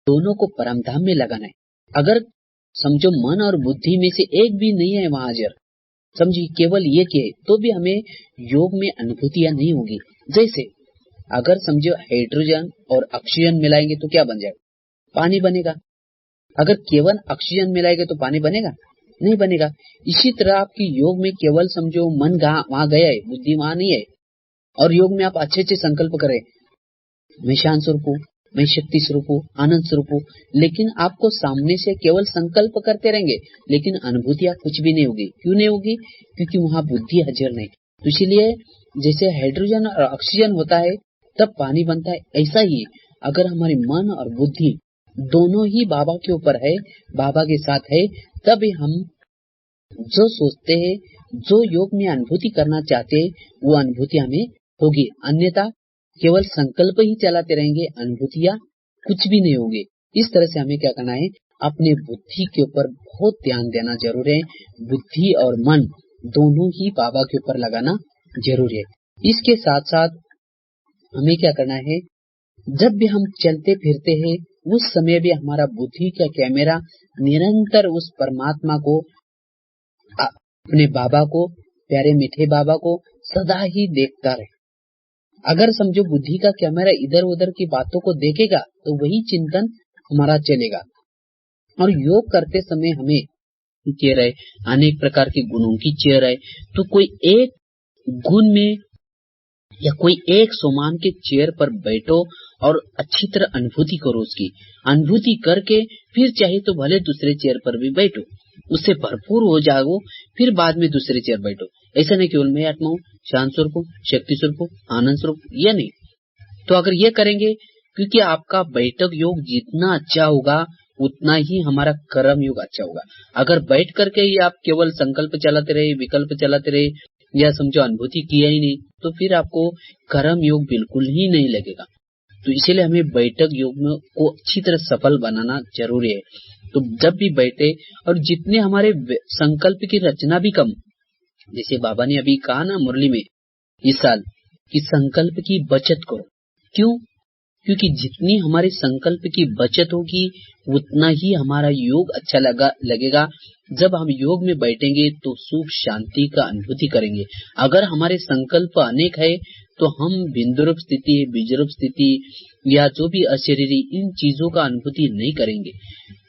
दोनों को परमधाम में लगाना है। अगर समझो मन और बुद्धि में से एक भी नहीं है वहां हाजिर, समझिए केवल ये क्या है, तो भी हमें योग में अनुभूतियां नहीं होगी। जैसे अगर समझो हाइड्रोजन और ऑक्सीजन मिलाएंगे तो क्या बन जाएगा, पानी बनेगा। अगर केवल ऑक्सीजन मिलाएंगे तो पानी बनेगा नहीं बनेगा। इसी तरह आपकी योग में केवल समझो मन वहां गया है, बुद्धि वहां नहीं है, और योग में आप अच्छे अच्छे संकल्प करें, मैं शांत स्वरूप हूँ, मैं शक्ति स्वरूप हूँ, आनंद स्वरूप हूँ, लेकिन आपको सामने से केवल संकल्प करते रहेंगे, लेकिन अनुभूतियां कुछ भी नहीं होगी। क्यों नहीं होगी, क्योंकि वहां बुद्धि हाजिर नहीं। तो इसलिए जैसे हाइड्रोजन और ऑक्सीजन होता है तब पानी बनता है, ऐसा ही अगर हमारे मन और बुद्धि दोनों ही बाबा के ऊपर है, बाबा के साथ है, तब हम जो सोचते हैं, जो योग में अनुभूति करना चाहते हैं, वो अनुभूति हमें होगी। अन्यथा केवल संकल्प ही चलाते रहेंगे, अनुभूतियां कुछ भी नहीं होंगे। इस तरह से हमें क्या करना है, अपने बुद्धि के ऊपर बहुत ध्यान देना जरूर है। बुद्धि और मन दोनों ही बाबा के ऊपर लगाना जरूर है। इसके साथ साथ हमें क्या करना है, जब भी हम चलते फिरते हैं उस समय भी हमारा बुद्धि का कैमरा निरंतर उस परमात्मा को, अपने बाबा को, प्यारे मीठे बाबा को सदा ही देखता रहे। अगर समझो बुद्धि का कैमरा इधर उधर की बातों को देखेगा तो वही चिंतन हमारा चलेगा। और योग करते समय हमें चेयर है, अनेक प्रकार के गुणों की चेयर है, तो कोई एक गुण में या कोई एक सोमान के चेयर पर बैठो और अच्छी तरह अनुभूति करो। उसकी अनुभूति करके फिर चाहे तो भले दूसरे चेयर पर भी बैठो, उससे भरपूर हो जाओ, फिर बाद में दूसरे चेयर बैठो। ऐसा नहीं केवल मैं आत्मा हूँ, शांत स्वरूप हूँ, शक्ति स्वरूप हूँ, आनंद स्वरूप, या नहीं। तो अगर ये करेंगे, क्योंकि आपका बैठक योग जितना अच्छा होगा उतना ही हमारा कर्म योग अच्छा होगा। अगर बैठ करके ही आप केवल संकल्प चलाते रहे, विकल्प चलाते रहे, या समझो अनुभूति किया ही नहीं, तो फिर आपको कर्म योग बिल्कुल ही नहीं लगेगा। तो इसीलिए हमें बैठक योग में को अच्छी तरह सफल बनाना जरूरी है। तो जब भी बैठे, और जितने हमारे संकल्प की रचना भी कम, जैसे बाबा ने अभी कहा ना मुरली में इस साल, कि संकल्प की बचत करो। क्यों? क्योंकि जितनी हमारे संकल्प की बचत होगी उतना ही हमारा योग अच्छा लगेगा। जब हम योग में बैठेंगे तो सुख शांति का अनुभूति करेंगे। अगर हमारे संकल्प अनेक है तो हम बिंदुरूप स्थिति, बीजरूप स्थिति या जो भी अशरीरी, इन चीजों का अनुभूति नहीं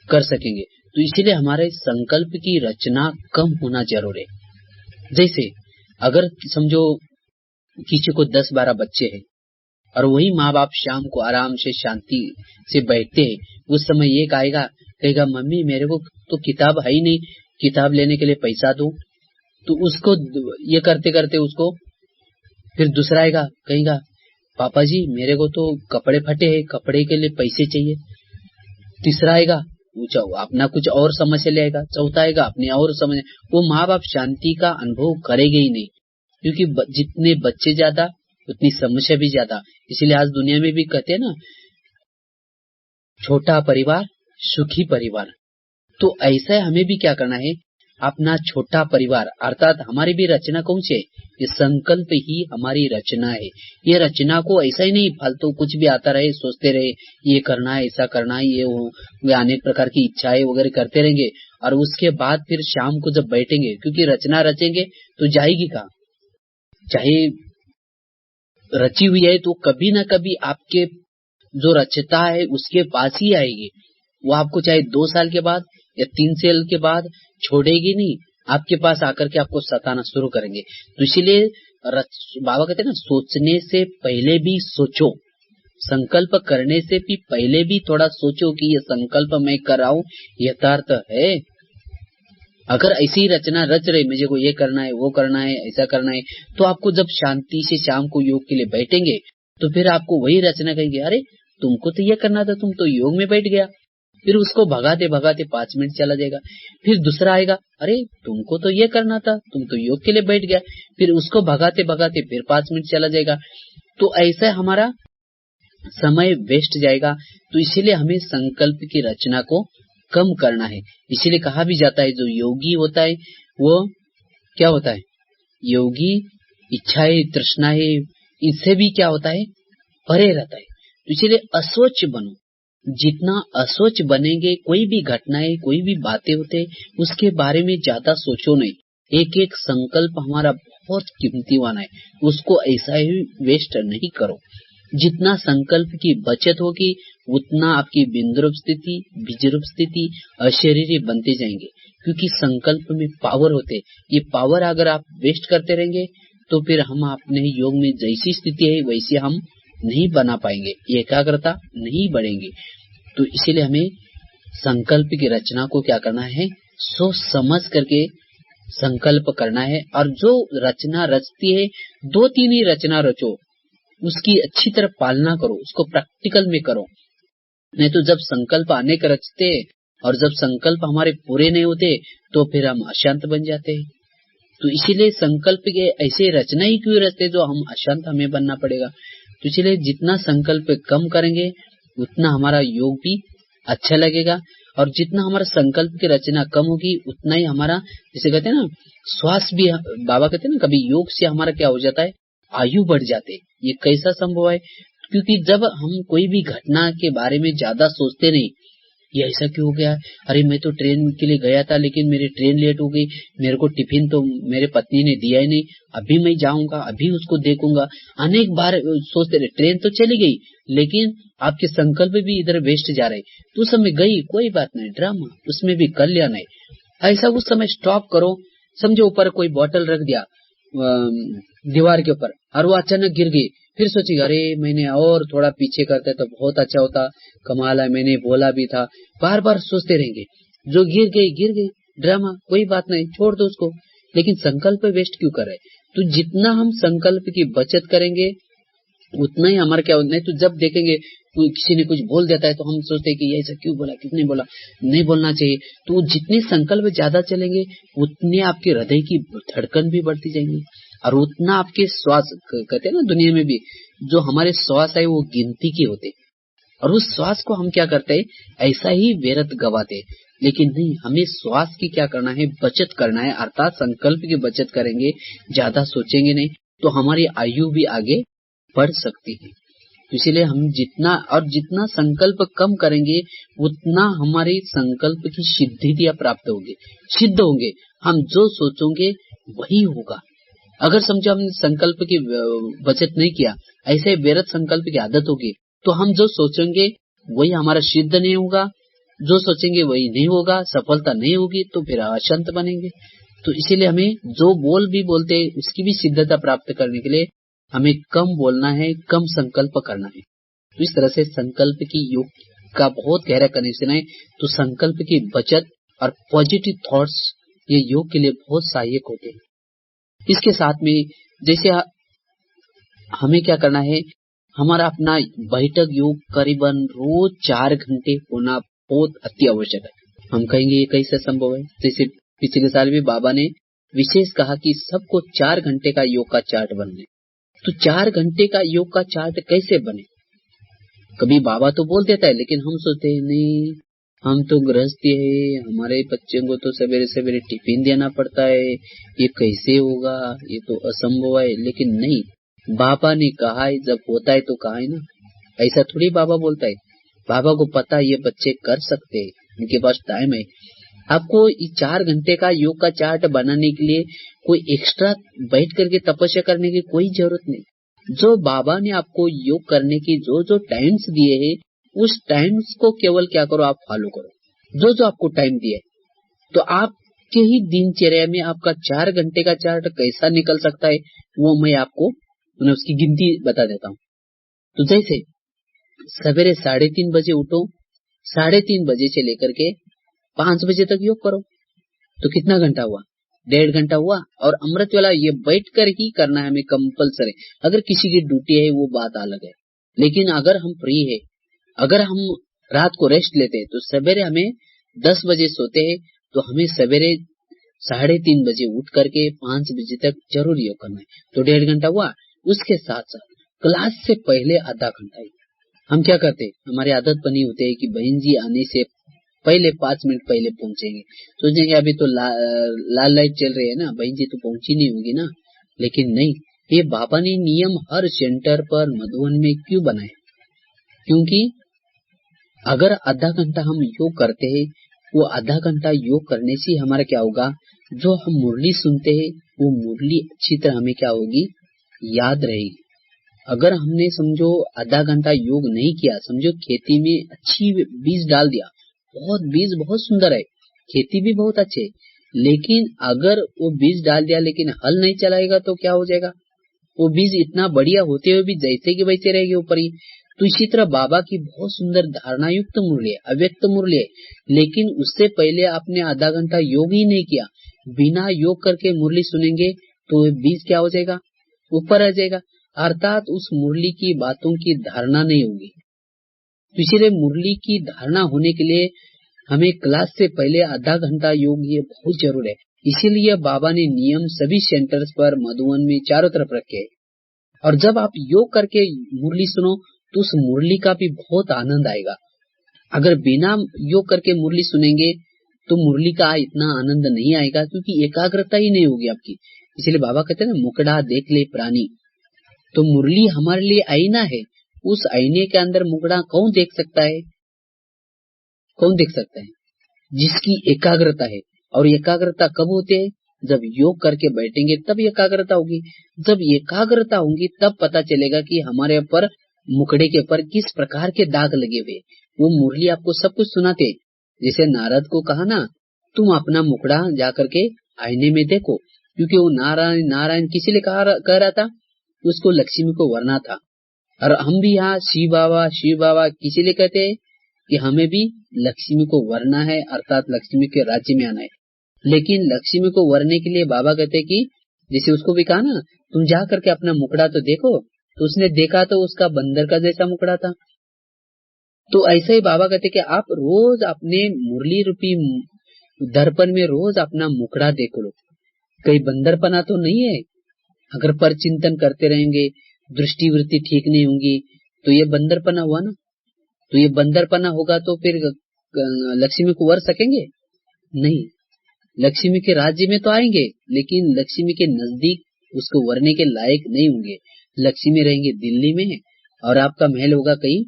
कर सकेंगे। तो इसीलिए हमारे संकल्प की रचना कम होना जरूरी है। जैसे अगर समझो किसी को 10-12 बच्चे हैं और वही माँ बाप शाम को आराम से शांति से बैठते हैं, उस समय एक आएगा कहेगा मम्मी मेरे को तो किताब है ही नहीं, किताब लेने के लिए पैसा दो। तो उसको ये करते करते उसको फिर दूसरा आएगा कहेगा पापा जी मेरे को तो कपड़े फटे हैं, कपड़े के लिए पैसे चाहिए। तीसरा आएगा अपना कुछ और समस्या ले आएगा। चौथा आएगा अपने और समस्या। वो माँ बाप शांति का अनुभव करेंगे ही नहीं, क्योंकि जितने बच्चे ज्यादा उतनी समस्या भी ज्यादा। इसलिए आज दुनिया में भी कहते हैं ना, छोटा परिवार सुखी परिवार। तो ऐसा हमें भी क्या करना है, अपना छोटा परिवार, अर्थात हमारी भी रचना कौन सी है, ये संकल्प ही हमारी रचना है। ये रचना को ऐसा ही नहीं फालतू कुछ भी आता रहे सोचते रहे ये करना है, ऐसा करना है, ये वे अनेक प्रकार की इच्छाएं वगैरह करते रहेंगे, और उसके बाद फिर शाम को जब बैठेंगे, क्योंकि रचना रचेंगे तो जाएगी कहाँ, चाहे रची हुई है तो कभी ना कभी आपके जो रचता है उसके पास ही आएगी। वो आपको चाहे 2 साल के बाद या 3 साल के बाद छोड़ेगी नहीं, आपके पास आकर के आपको सताना शुरू करेंगे। तो इसीलिए बाबा कहते हैं ना, सोचने से पहले भी सोचो, संकल्प करने से भी पहले भी थोड़ा सोचो कि ये संकल्प मैं कर रहा हूँ यथार्थ है। अगर ऐसी रचना रच रहे मुझे को ये करना है, वो करना है, ऐसा करना है, तो आपको जब शांति से शाम को योग के लिए बैठेंगे तो फिर आपको वही रचना कहेंगे, अरे तुमको तो ये करना था, तुम तो योग में बैठ गया। फिर उसको भगाते भगाते 5 मिनट चला जाएगा। फिर दूसरा आएगा, अरे तुमको तो ये करना था, तुम तो योग के लिए बैठ गया। फिर उसको भगाते भगाते फिर 5 मिनट चला जाएगा। तो ऐसा हमारा समय वेस्ट जाएगा। तो इसीलिए हमें संकल्प की रचना को कम करना है। इसीलिए कहा भी जाता है जो योगी होता है वो क्या होता है, योगी इच्छाएं तृष्णाएं इससे भी क्या होता है, परे रहता है। तो इसीलिए अस्वच्छ बनो। जितना अस्वच्छ बनेंगे, कोई भी घटनाएं कोई भी बातें होते उसके बारे में ज्यादा सोचो नहीं। एक एक संकल्प हमारा बहुत कीमतीवान है, उसको ऐसा ही वेस्ट नहीं करो। जितना संकल्प की बचत होगी उतना आपकी बिंदुरूप स्थिति, बीजरूप स्थिति, अशरीरी बनते जाएंगे। क्योंकि संकल्प में पावर होते, ये पावर अगर आप वेस्ट करते रहेंगे तो फिर हम अपने योग में जैसी स्थिति है वैसी हम नहीं बना पाएंगे, एकाग्रता नहीं बढ़ेंगे। तो इसीलिए हमें संकल्प की रचना को क्या करना है, सोच समझ करके संकल्प करना है। और जो रचना रचती है 2-3 ही रचना रचो, उसकी अच्छी तरह पालना करो, उसको प्रैक्टिकल में करो। नहीं तो जब संकल्प अनेक रचते और जब संकल्प हमारे पूरे नहीं होते तो फिर हम अशांत बन जाते हैं। तो इसीलिए संकल्प के ऐसे रचना ही क्यों रचते जो हम अशांत हमें बनना पड़ेगा। तो इसलिए जितना संकल्प कम करेंगे उतना हमारा योग भी अच्छा लगेगा, और जितना हमारा संकल्प की रचना कम होगी उतना ही हमारा, जैसे कहते हैं ना, श्वास भी, बाबा कहते हैं ना, कभी योग से हमारा क्या हो जाता है, आयु बढ़ जाते। ये कैसा संभव है, क्योंकि जब हम कोई भी घटना के बारे में ज्यादा सोचते नहीं, ये ऐसा क्यों हो गया, अरे मैं तो ट्रेन के लिए गया था लेकिन मेरी ट्रेन लेट हो गई, मेरे को टिफिन तो मेरे पत्नी ने दिया ही नहीं, अभी मैं जाऊंगा, अभी उसको देखूंगा। अनेक बार सोचते रहे, ट्रेन तो चली गई लेकिन आपके संकल्प भी इधर वेस्ट जा रहे। तो उस समय गई, कोई बात नहीं, ड्रामा, उसमें भी कल्याण है। ऐसा उस समय स्टॉप करो। समझो ऊपर कोई बोतल रख दिया दीवार के ऊपर और वो अचानक गिर गई, फिर सोचिए अरे मैंने और थोड़ा पीछे करता तो बहुत अच्छा होता, कमाल है, मैंने बोला भी था। बार बार सोचते रहेंगे, जो गिर गई, ड्रामा, कोई बात नहीं, छोड़ दो उसको। लेकिन संकल्प वेस्ट क्यों कर रहे। तो जितना हम संकल्प की बचत करेंगे उतना ही हमारा क्या नहीं तो जब देखेंगे किसी ने कुछ बोल देता है तो हम सोचते हैं कि ये ऐसा क्यों बोला, किसने बोला, नहीं बोलना चाहिए। तो जितने संकल्प ज्यादा चलेंगे उतने आपके हृदय की धड़कन भी बढ़ती जाएंगी और उतना आपके श्वास, कहते हैं ना दुनिया में भी जो हमारे श्वास है वो गिनती के होते और उस श्वास को हम क्या करते हैं, ऐसा ही व्यर्थ गवाते। लेकिन नहीं, हमें श्वास की क्या करना है, बचत करना है, अर्थात संकल्प की बचत करेंगे, ज्यादा सोचेंगे नहीं तो हमारी आयु भी आगे बढ़ सकती है। तो इसीलिए हम जितना संकल्प कम करेंगे उतना हमारी संकल्प की सिद्धियां प्राप्त होगी, सिद्ध होंगे। हम जो सोचेंगे वही होगा। अगर समझो हमने संकल्प की बचत नहीं किया, ऐसे व्यर्थ संकल्प की आदत होगी तो हम जो सोचेंगे वही हमारा सिद्ध नहीं होगा, जो सोचेंगे वही नहीं होगा, सफलता नहीं होगी तो फिर अशांत बनेंगे। तो इसीलिए हमें जो भी बोलते हैं उसकी भी सिद्धता प्राप्त करने के लिए हमें कम बोलना है, कम संकल्प करना है। तो इस तरह से संकल्प की योग का बहुत गहरा कनेक्शन है। तो संकल्प की बचत और पॉजिटिव थॉट्स ये योग के लिए बहुत सहायक होते हैं। इसके साथ में जैसे हमें क्या करना है, हमारा अपना बैठक योग करीबन रोज 4 घंटे होना बहुत अति आवश्यक है। हम कहेंगे ये कैसे संभव है, जैसे पिछले साल भी बाबा ने विशेष कहा कि सबको 4 घंटे का योग का चार्ट बनने। तो 4 घंटे का योग का चार्ट कैसे बने? कभी बाबा तो बोल देता है लेकिन हम सोचते हैं नहीं, हम तो गृहस्थी है, हमारे बच्चों को तो सवेरे सवेरे टिफिन देना पड़ता है, ये कैसे होगा, ये तो असंभव है। लेकिन नहीं, बाबा ने कहा है, जब होता है तो कहा है ना, ऐसा थोड़ी बाबा बोलता है। बाबा को पता है ये बच्चे कर सकते हैं, इनके पास टाइम है। आपको 4 घंटे का योग का चार्ट बनाने के लिए कोई एक्स्ट्रा बैठ करके तपस्या करने की कोई जरूरत नहीं। जो बाबा ने आपको योग करने की जो टाइम्स दिए हैं उस टाइम्स को केवल क्या करो, आप फॉलो करो। जो आपको टाइम दिए तो आपके ही दिनचर्या में आपका 4 घंटे का चार्ट कैसा निकल सकता है वो मैं आपको उसकी गिनती बता देता हूँ। तो जैसे सवेरे 3:30 बजे उठो, 3:30 बजे से लेकर के 5 बजे तक योग करो। तो कितना घंटा हुआ? 1.5 घंटा हुआ। और अमृत वाला ये बैठ कर ही करना है हमें कंपलसरी। अगर किसी की ड्यूटी है वो बात अलग है, लेकिन अगर हम फ्री है, अगर हम रात को रेस्ट लेते हैं तो सवेरे हमें 10 बजे सोते हैं तो हमें सवेरे 3:30 बजे उठ करके 5 बजे तक जरूर योग करना है। तो 1.5 घंटा हुआ। उसके साथ साथ क्लास से पहले आधा घंटा ही हम क्या करते हैं, हमारी आदत बनी होती है कि बहन जी आने से पहले 5 मिनट पहले पहुंचेंगे। सोचेंगे अभी तो लाल लाइट चल रही है ना, बहन जी तो पहुंची नहीं होगी ना। लेकिन नहीं, ये बाबा ने नियम हर सेंटर पर मधुबन में क्यों बनाए? क्योंकि अगर आधा घंटा हम योग करते हैं, वो आधा घंटा योग करने से हमारा क्या होगा, जो हम मुरली सुनते हैं वो मुरली अच्छी तरह हमें क्या होगी, याद रहेगी। अगर हमने समझो आधा घंटा योग नहीं किया, समझो खेती में अच्छी बीज डाल दिया, बीज बहुत सुंदर है, खेती भी बहुत अच्छे, लेकिन अगर वो बीज डाल दिया लेकिन हल नहीं चलाएगा तो क्या हो जाएगा, वो बीज इतना बढ़िया होते हुए भी जैसे कि वैसे रहेगी ऊपर ही। तो इसी तरह बाबा की बहुत सुंदर धारणा युक्त मुरली है, अव्यक्त मुरली है, लेकिन उससे पहले आपने आधा घंटा योग ही नहीं किया, बिना योग करके मुरली सुनेंगे तो बीज क्या हो जाएगा, ऊपर आ जाएगा, अर्थात उस मुरली की बातों की धारणा नहीं होगी। तो इसीलिए मुरली की धारणा होने के लिए हमें क्लास से पहले आधा घंटा योग ये बहुत जरूर है। इसीलिए बाबा ने नियम सभी सेंटर्स पर मधुबन में चारों तरफ रखे। और जब आप योग करके मुरली सुनो तो उस मुरली का भी बहुत आनंद आएगा। अगर बिना योग करके मुरली सुनेंगे तो मुरली का इतना आनंद नहीं आएगा, क्योंकि एकाग्रता ही नहीं होगी आपकी। इसलिए बाबा कहते हैं ना, मुकड़ा देख ले प्राणी। तो मुरली हमारे लिए आईना है, उस आईने के अंदर मुकड़ा कौन देख सकता है? कौन देख सकता है? जिसकी एकाग्रता है। और एकाग्रता कब होती है? जब योग करके बैठेंगे तब एकाग्रता होगी। जब एकाग्रता होगी तब पता चलेगा कि हमारे ऊपर मुकड़े के ऊपर किस प्रकार के दाग लगे हुए। वो मुरली आपको सब कुछ सुनाते। जैसे नारद को कहा ना, तुम अपना मुकड़ा जाकर के आईने में देखो, क्योंकि वो नारायण नारायण किसी लिए कह रहा था, उसको लक्ष्मी को वरना था। और हम भी यहाँ शिव बाबा किसी लिए कहते हैं कि हमें भी लक्ष्मी को वरना है, अर्थात लक्ष्मी के राज्य में आना है। लेकिन लक्ष्मी को वरने के लिए बाबा कहते हैं कि जैसे उसको भी कहा ना, तुम जा करके अपना मुकड़ा तो देखो, तो उसने देखा तो उसका बंदर का जैसा मुखड़ा था। तो ऐसे ही बाबा कहते कि आप रोज अपने मुरली रूपी दर्पण में रोज अपना मुखड़ा देख लो, कहीं बंदरपना तो नहीं है। अगर पर चिंतन करते रहेंगे, दृष्टिवृत्ति ठीक नहीं होगी, तो ये बंदरपना हुआ ना। तो ये बंदरपना होगा तो फिर लक्ष्मी को वर सकेंगे नहीं। लक्ष्मी के राज्य में तो आएंगे, लेकिन लक्ष्मी के नजदीक उसको वरने के लायक नहीं होंगे। लक्ष्मी रहेंगे दिल्ली में और आपका महल होगा कहीं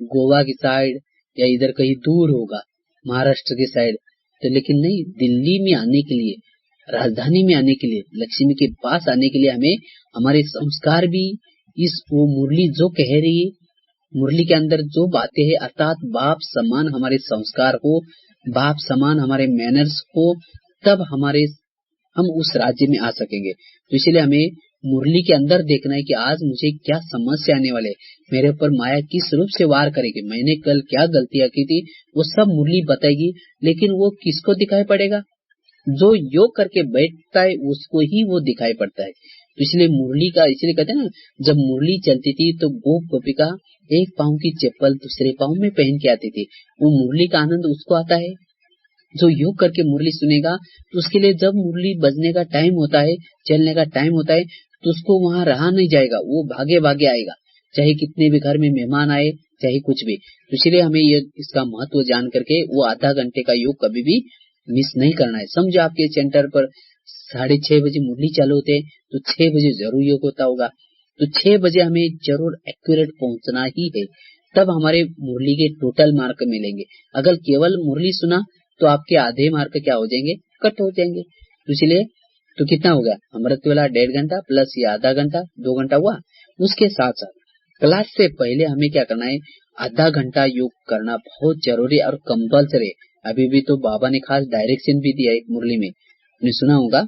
गोवा की साइड या इधर कहीं दूर होगा महाराष्ट्र की साइड। तो लेकिन नहीं, दिल्ली में आने के लिए, राजधानी में आने के लिए, लक्ष्मी के पास आने के लिए हमें हमारे संस्कार भी इस वो मुरली जो कह रही है, मुरली के अंदर जो बातें हैं, अर्थात बाप समान हमारे संस्कार हो, बाप समान हमारे मैनर्स हो, तब हम उस राज्य में आ सकेंगे। तो इसलिए हमें मुरली के अंदर देखना है कि आज मुझे क्या समस्या आने वाले, मेरे ऊपर माया किस रूप से वार करेगी, मैंने कल क्या गलतियां की थी, वो सब मुरली बताएगी। लेकिन वो किसको दिखाई पड़ेगा? जो योग करके बैठता है उसको ही वो दिखाई पड़ता है। तो इसलिए मुरली का, इसलिए कहते हैं ना, जब मुरली चलती थी तो गोप गोपिका एक पाँव की चप्पल दूसरे पाँव में पहन के आती थी। वो मुरली का आनंद उसको आता है जो योग करके मुरली सुनेगा। तो उसके लिए जब मुरली बजने का टाइम होता है, चलने का टाइम होता है, तो उसको वहां रहा नहीं जाएगा, वो भागे भागे आएगा, चाहे कितने भी घर में मेहमान आए, चाहे कुछ भी। तो इसलिए हमें ये इसका महत्व जान करके वो आधा घंटे का योग कभी भी मिस नहीं करना है। समझो आपके सेंटर पर 6:30 बजे मुरली चालू होते हैं, तो 6 बजे जरूर योग होता होगा। तो 6 बजे हमें जरूर एक्यूरेट पहुंचना ही है, तब हमारे मुरली के टोटल मार्क मिलेंगे। अगर केवल मुरली सुना तो आपके आधे मार्क क्या हो जाएंगे, कट हो जाएंगे। तो इसलिए तो कितना हो गया, अमृत वाला 1.5 घंटा प्लस ये आधा घंटा, 2 घंटा हुआ। उसके साथ साथ क्लास से पहले हमें क्या करना है, आधा घंटा योग करना बहुत जरूरी और कंपल्सरी। अभी भी तो बाबा ने खास डायरेक्शन भी दिया एक मुरली में, आपने सुना होगा,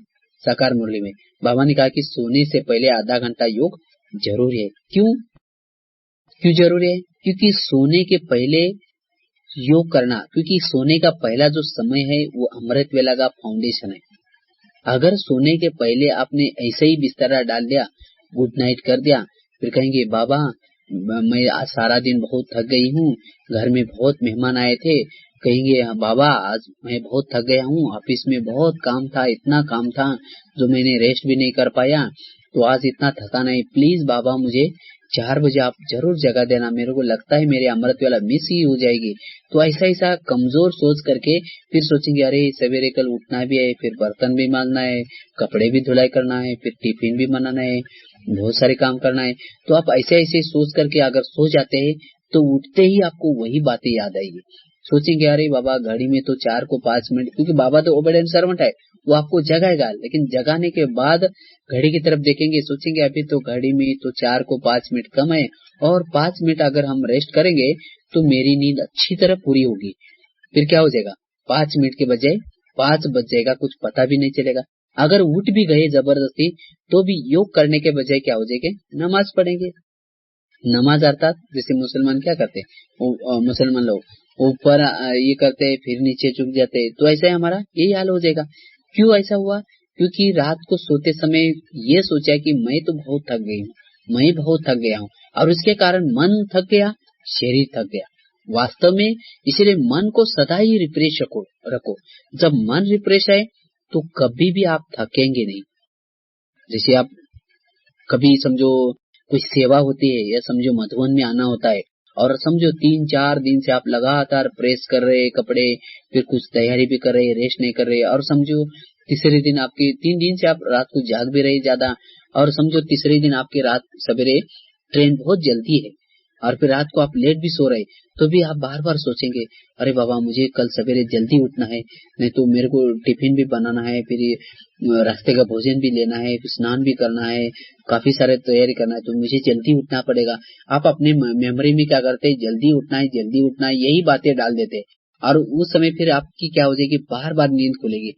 साकार मुरली में बाबा ने कहा कि सोने से पहले आधा घंटा योग जरूरी है। क्यों जरूरी है? क्योंकि सोने के पहले योग करना, क्योंकि सोने का पहला जो समय है वो अमृत वेला का फाउंडेशन है। अगर सोने के पहले आपने ऐसे ही बिस्तरा डाल दिया, गुड नाइट कर दिया, फिर कहेंगे बाबा मैं आज सारा दिन बहुत थक गई हूँ, घर में बहुत मेहमान आए थे, कहेंगे बाबा आज मैं बहुत थक गया हूँ, ऑफिस में बहुत काम था, इतना काम था जो मैंने रेस्ट भी नहीं कर पाया, तो आज इतना थकान है, प्लीज बाबा मुझे 4 बजे आप जरूर जगह देना, मेरे को लगता है मेरे अमृत वाला मिस ही हो जाएगी। तो ऐसा कमजोर सोच करके फिर सोचेंगे अरे सवेरे कल उठना भी है, फिर बर्तन भी मांजना है, कपड़े भी धुलाई करना है, फिर टिफिन भी बनाना है, बहुत सारे काम करना है। तो आप ऐसे सोच करके अगर सो जाते हैं तो उठते ही आपको वही बातें याद आएगी। सोचेंगे अरे बाबा घड़ी में तो 4 को 5 मिनट, क्योंकि बाबा तो ओबेडेंट सर्वेंट है, वो आपको जगाएगा, लेकिन जगाने के बाद घड़ी की तरफ देखेंगे, सोचेंगे अभी तो घड़ी में तो 4 को 5 मिनट कम है, और 5 मिनट अगर हम रेस्ट करेंगे तो मेरी नींद अच्छी तरह पूरी होगी। फिर क्या हो जाएगा, 5 मिनट के बजाय 5 बज जाएगा, कुछ पता भी नहीं चलेगा। अगर उठ भी गए जबरदस्ती तो भी योग करने के बजाय क्या हो जाएंगे, नमाज पढ़ेंगे। नमाज अर्थात जैसे मुसलमान क्या करते हैं, मुसलमान लोग ऊपर ये करते हैं फिर नीचे झुक जाते हैं, तो ऐसा ही हमारा यही हाल हो जाएगा। क्यों ऐसा हुआ? क्योंकि रात को सोते समय ये सोचा कि मैं तो बहुत थक गई हूँ, मैं बहुत थक गया हूँ, और उसके कारण मन थक गया, शरीर थक गया। वास्तव में इसलिए मन को सदा ही रिफ्रेश रखो। जब मन रिफ्रेश है तो कभी भी आप थकेंगे नहीं। जैसे आप कभी समझो कुछ सेवा होती है, या समझो मधुबन में आना होता है, और समझो 3-4 दिन से आप लगातार प्रेस कर रहे कपड़े, फिर कुछ तैयारी भी कर रहे, रेस्ट नहीं कर रहे, और समझो तीसरे दिन आपके 3 दिन से आप रात को जाग भी रहे ज्यादा, और समझो तीसरे दिन आपके रात सवेरे ट्रेन बहुत जल्दी है, और फिर रात को आप लेट भी सो रहे, तो भी आप बार बार सोचेंगे अरे बाबा मुझे कल सवेरे जल्दी उठना है, नहीं तो मेरे को टिफिन भी बनाना है, फिर रास्ते का भोजन भी लेना है, फिर स्नान भी करना है, काफी सारे तैयारी करना है, तो मुझे जल्दी उठना पड़ेगा। आप अपने मेमोरी में क्या करते हैं, जल्दी उठना है, यही बातें डाल देते हैं, और उस समय फिर आपकी क्या हो जाएगी, बार बार नींद खुलेगी।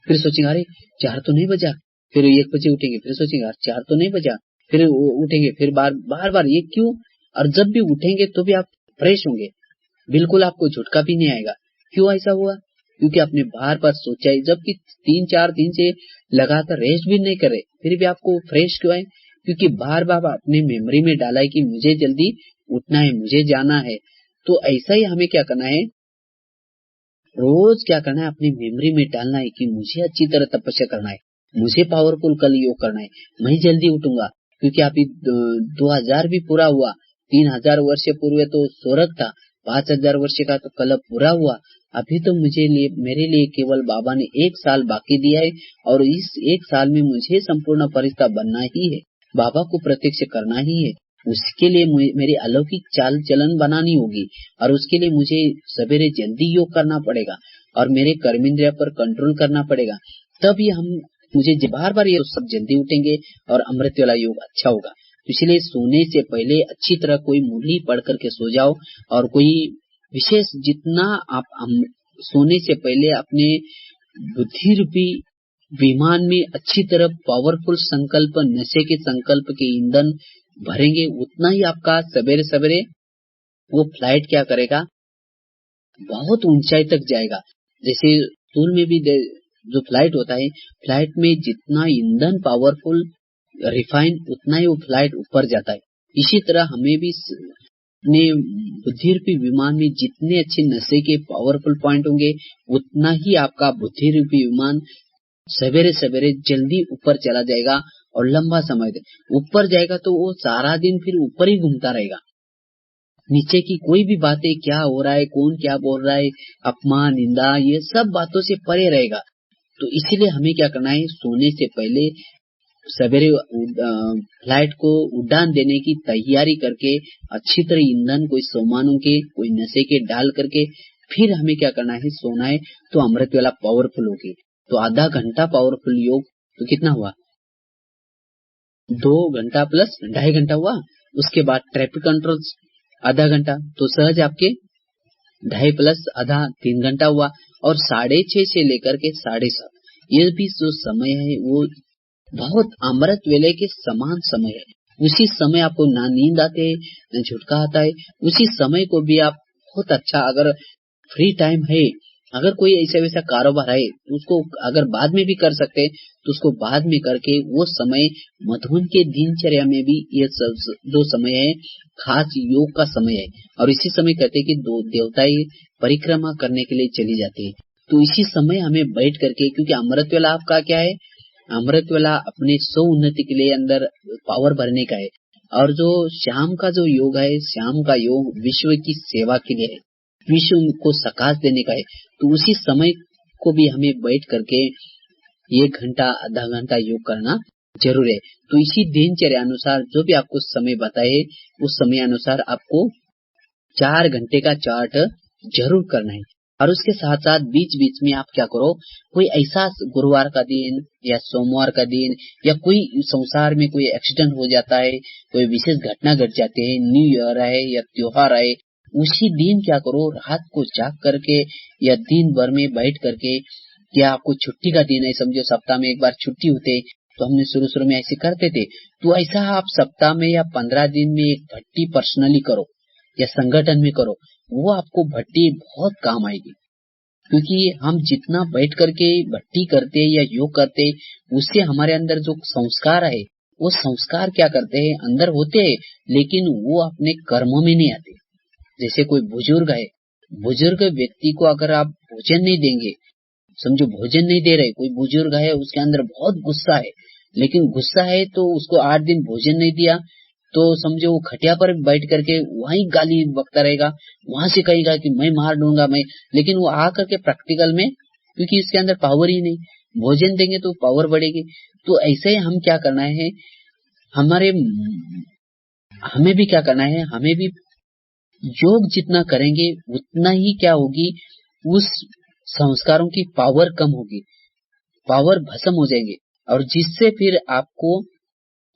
फिर सोचेंगे अरे 4 तो नहीं बजा, फिर 1 बजे उठेंगे, फिर सोचेंगे 4 तो नहीं बजा, फिर उठेंगे, फिर बार ये क्यों? और जब भी उठेंगे तो भी आप फ्रेश होंगे, बिल्कुल आपको झटका भी नहीं आएगा। क्यों ऐसा हुआ? क्योंकि आपने बार बार सोचा है, जबकि 3-4 दिन से लगातार रेस्ट भी नहीं करे, फिर भी आपको फ्रेश क्यों है? क्योंकि बार बार अपने मेमोरी में डाला है कि मुझे जल्दी उठना है, मुझे जाना है। तो ऐसा ही हमें क्या करना है, रोज क्या करना है, अपनी मेमोरी में डालना है कि मुझे अच्छी तरह तपस्या करना है, मुझे पावरफुल कल योग करना है, मैं जल्दी उठूंगा। क्योंकि अभी 2000 भी पूरा हुआ, 3000 वर्ष पूर्व तो स्वर्ग था, 5000 वर्ष का तो कल पूरा हुआ। अभी तो मेरे लिए केवल बाबा ने 1 साल बाकी दिया है, और इस 1 साल में मुझे संपूर्ण फरिश्ता बनना ही है, बाबा को प्रत्यक्ष करना ही है। उसके लिए मेरी अलौकिक चाल चलन बनानी होगी, और उसके लिए मुझे सवेरे जल्दी योग करना पड़ेगा, और मेरे कर्मेंद्रिय पर कंट्रोल करना पड़ेगा। तभी मुझे बार बार ये सब जल्दी उठेंगे और अमृत वाला योग अच्छा होगा। इसलिए सोने से पहले अच्छी तरह कोई मुरली पढ़ करके सो जाओ, और कोई विशेष जितना आप सोने से पहले अपने बुद्धि रूपी विमान में अच्छी तरह पावरफुल संकल्प, नशे के संकल्प के ईंधन भरेंगे, उतना ही आपका सवेरे सवेरे वो फ्लाइट क्या करेगा, बहुत ऊंचाई तक जाएगा। जैसे स्कूल में भी जो फ्लाइट होता है, फ्लाइट में जितना ईंधन पावरफुल रिफाइन, उतना ही वो फ्लाइट ऊपर जाता है। इसी तरह हमें भी अपने बुद्धि रूपी विमान में जितने अच्छे नशे के पावरफुल पॉइंट होंगे, उतना ही आपका बुद्धि रूपी विमान सवेरे सवेरे जल्दी ऊपर चला जाएगा, और लंबा समय तक ऊपर जाएगा। तो वो सारा दिन फिर ऊपर ही घूमता रहेगा, नीचे की कोई भी बातें क्या हो रहा है, कौन क्या बोल रहा है, अपमान, निंदा, ये सब बातों से परे रहेगा। तो इसीलिए हमें क्या करना है, सोने से पहले सवेरे फ्लाइट को उड़ान देने की तैयारी करके अच्छी तरह ईंधन कोई सामानों के, कोई नशे के डाल करके फिर हमें क्या करना है, सोना है। तो अमृत वाला पावरफुल होगी। तो आधा घंटा पावरफुल योग तो कितना हुआ, 2 घंटा प्लस 2.5 घंटा हुआ। उसके बाद ट्रैफिक कंट्रोल आधा घंटा, तो सहज आपके 2.5 प्लस आधा 3 घंटा हुआ। और 6:30 से लेकर के 7:30, ये भी जो समय है वो बहुत अमृत वेले के समान समय है। उसी समय आपको ना नींद आते है, न झुटका आता है। उसी समय को भी आप बहुत अच्छा, अगर फ्री टाइम है, अगर कोई ऐसा वैसा कारोबार है, तो उसको अगर बाद में भी कर सकते हैं, तो उसको बाद में करके वो समय मधुबन के दिनचर्या में भी ये जो समय है, खास योग का समय है। और इसी समय कहते हैं कि 2 देवताएं परिक्रमा करने के लिए चली जाती है। तो इसी समय हमें बैठ करके, क्योंकि अमृत वेला आपका क्या है, अमृत वेला अपने स्व उन्नति के लिए अंदर पावर भरने का है। और जो शाम का जो योग है, शाम का योग विश्व की सेवा के लिए है, विश्व को सकाश देने का है। तो उसी समय को भी हमें बैठ करके 1 घंटा आधा घंटा योग करना जरूर है। तो इसी दिनचर्या अनुसार जो भी आपको समय बताए, उस समय अनुसार आपको 4 घंटे का चार्ट जरूर करना है। और उसके साथ साथ बीच बीच में आप क्या करो, कोई ऐसा गुरुवार का दिन या सोमवार का दिन, या कोई संसार में कोई एक्सीडेंट हो जाता है, कोई विशेष घटना घट जाती है, न्यू ईयर है या त्योहार है, उसी दिन क्या करो, रात को जाग करके या दिन भर में बैठ करके, या आपको छुट्टी का दिन है, समझो सप्ताह में 1 बार छुट्टी होते, तो हमने शुरू में ऐसे करते थे। तो ऐसा आप सप्ताह में या 15 दिन में एक भट्टी पर्सनली करो या संगठन में करो, वो आपको भट्टी बहुत काम आएगी। क्योंकि हम जितना बैठ करके भट्टी करते या योग करते, उससे हमारे अंदर जो संस्कार है, वो संस्कार क्या करते हैं, अंदर होते हैं, लेकिन वो अपने कर्मों में नहीं आते। जैसे कोई बुजुर्ग है, बुजुर्ग व्यक्ति को अगर आप भोजन नहीं देंगे, समझो भोजन नहीं दे रहे, कोई बुजुर्ग है, उसके अंदर बहुत गुस्सा है, लेकिन गुस्सा है तो उसको 8 दिन भोजन नहीं दिया, तो समझो वो खटिया पर बैठ करके वहीं गाली बकता रहेगा, वहां से कहेगा कि मैं मार दूंगा मैं, लेकिन वो आ करके प्रैक्टिकल में, क्योंकि इसके अंदर पावर ही नहीं, भोजन देंगे तो पावर बढ़ेगी। तो ऐसे ही हम क्या करना है, हमें भी क्या करना है, हमें भी योग जितना करेंगे उतना ही क्या होगी, उस संस्कारों की पावर कम होगी, पावर भस्म हो जाएंगे, और जिससे फिर आपको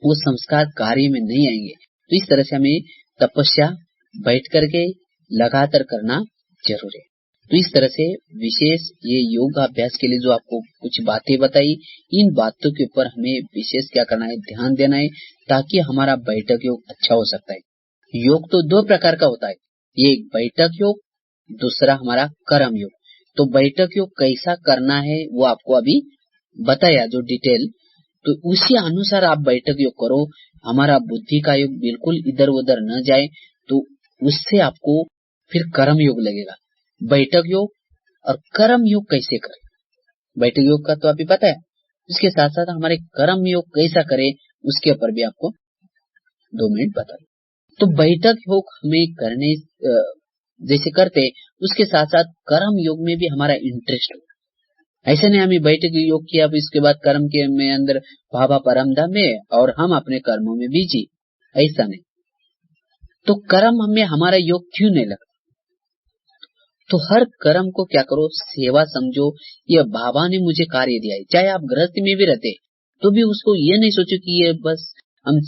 वो संस्कार कार्य में नहीं आएंगे। तो इस तरह से हमें तपस्या बैठ करके लगातार करना जरूर है। तो इस तरह से विशेष ये योग अभ्यास के लिए जो आपको कुछ बातें बताई, इन बातों के ऊपर हमें विशेष क्या करना है, ध्यान देना है, ताकि हमारा बैठक योग अच्छा हो सकता है। योग तो 2 प्रकार का होता है, एक बैठक योग, दूसरा हमारा कर्म योग। तो बैठक योग कैसा करना है वो आपको अभी बताया जो डिटेल, तो उसी अनुसार आप बैठक योग करो। हमारा बुद्धि का योग बिल्कुल इधर उधर न जाए, तो उससे आपको फिर कर्म योग लगेगा। बैठक योग और कर्म योग कैसे करें, बैठक योग का तो अभी पता है, उसके साथ साथ हमारे कर्म योग कैसा करें उसके ऊपर भी आपको 2 मिनट बता। तो बैठक योग हमें करने जैसे करते, उसके साथ साथ कर्म योग में भी हमारा इंटरेस्ट हो। ऐसे नहीं हमें बैठक योग किया, अब इसके बाद कर्म के में अंदर भाभा परमधाम में और हम अपने कर्मों में बिजी, ऐसा नहीं। तो कर्म हमें हमारा योग क्यों नहीं लगता? तो हर कर्म को क्या करो, सेवा समझो। ये बाबा ने मुझे कार्य दिया है, चाहे आप गृहस्थी में भी रहते तो भी उसको ये नहीं सोचो कि ये बस हम,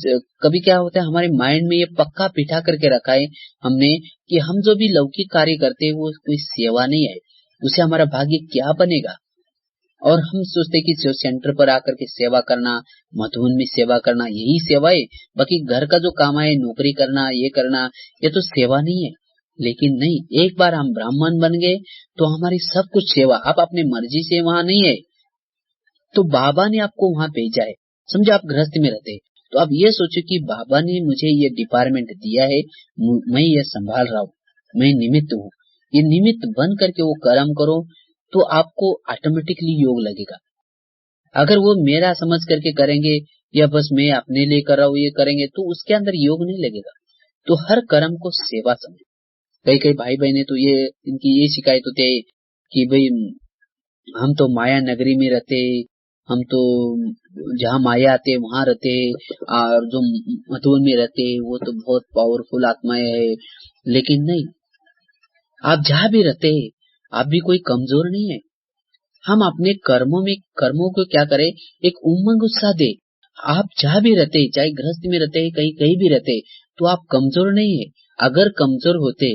कभी क्या होता है हमारे माइंड में ये पक्का बिठा करके रखा है हमने कि हम जो भी लौकिक कार्य करते हैं वो कोई सेवा नहीं है, उसे हमारा भाग्य क्या बनेगा। और हम सोचते कि सेंटर पर आकर के सेवा करना, मधुबन में सेवा करना, यही सेवा है। बाकी घर का जो काम है, नौकरी करना, ये करना, ये तो सेवा नहीं है। लेकिन नहीं, एक बार हम ब्राह्मण बन गए तो हमारी सब कुछ सेवा, आप अपनी मर्जी से वहां नहीं है, तो बाबा ने आपको वहां भेजा है। समझो आप गृहस्थ में रहते तो आप ये सोचो कि बाबा ने मुझे ये डिपार्टमेंट दिया है, मैं ये संभाल रहा हूँ, मैं निमित्त हूँ। ये निमित्त बन करके वो कर्म करो तो आपको ऑटोमेटिकली योग लगेगा। अगर वो मेरा समझ करके करेंगे या बस मैं अपने लिए कर रहा हूँ ये करेंगे, तो उसके अंदर योग नहीं लगेगा। तो हर कर्म को सेवा समझो। कई कई भाई बहने तो ये इनकी ये शिकायत होती है कि भाई हम तो माया नगरी में रहते, हम तो जहाँ माया आते वहां रहते, और जो मधुबन में रहते वो तो बहुत पावरफुल आत्माएं है। लेकिन नहीं, आप जहाँ भी रहते आप भी कोई कमजोर नहीं है। हम अपने कर्मों को क्या करें, एक उमंग उत्साह दे। आप जहाँ भी रहते, चाहे गृहस्थी में रहते, कहीं कहीं भी रहते, तो आप कमजोर नहीं है। अगर कमजोर होते,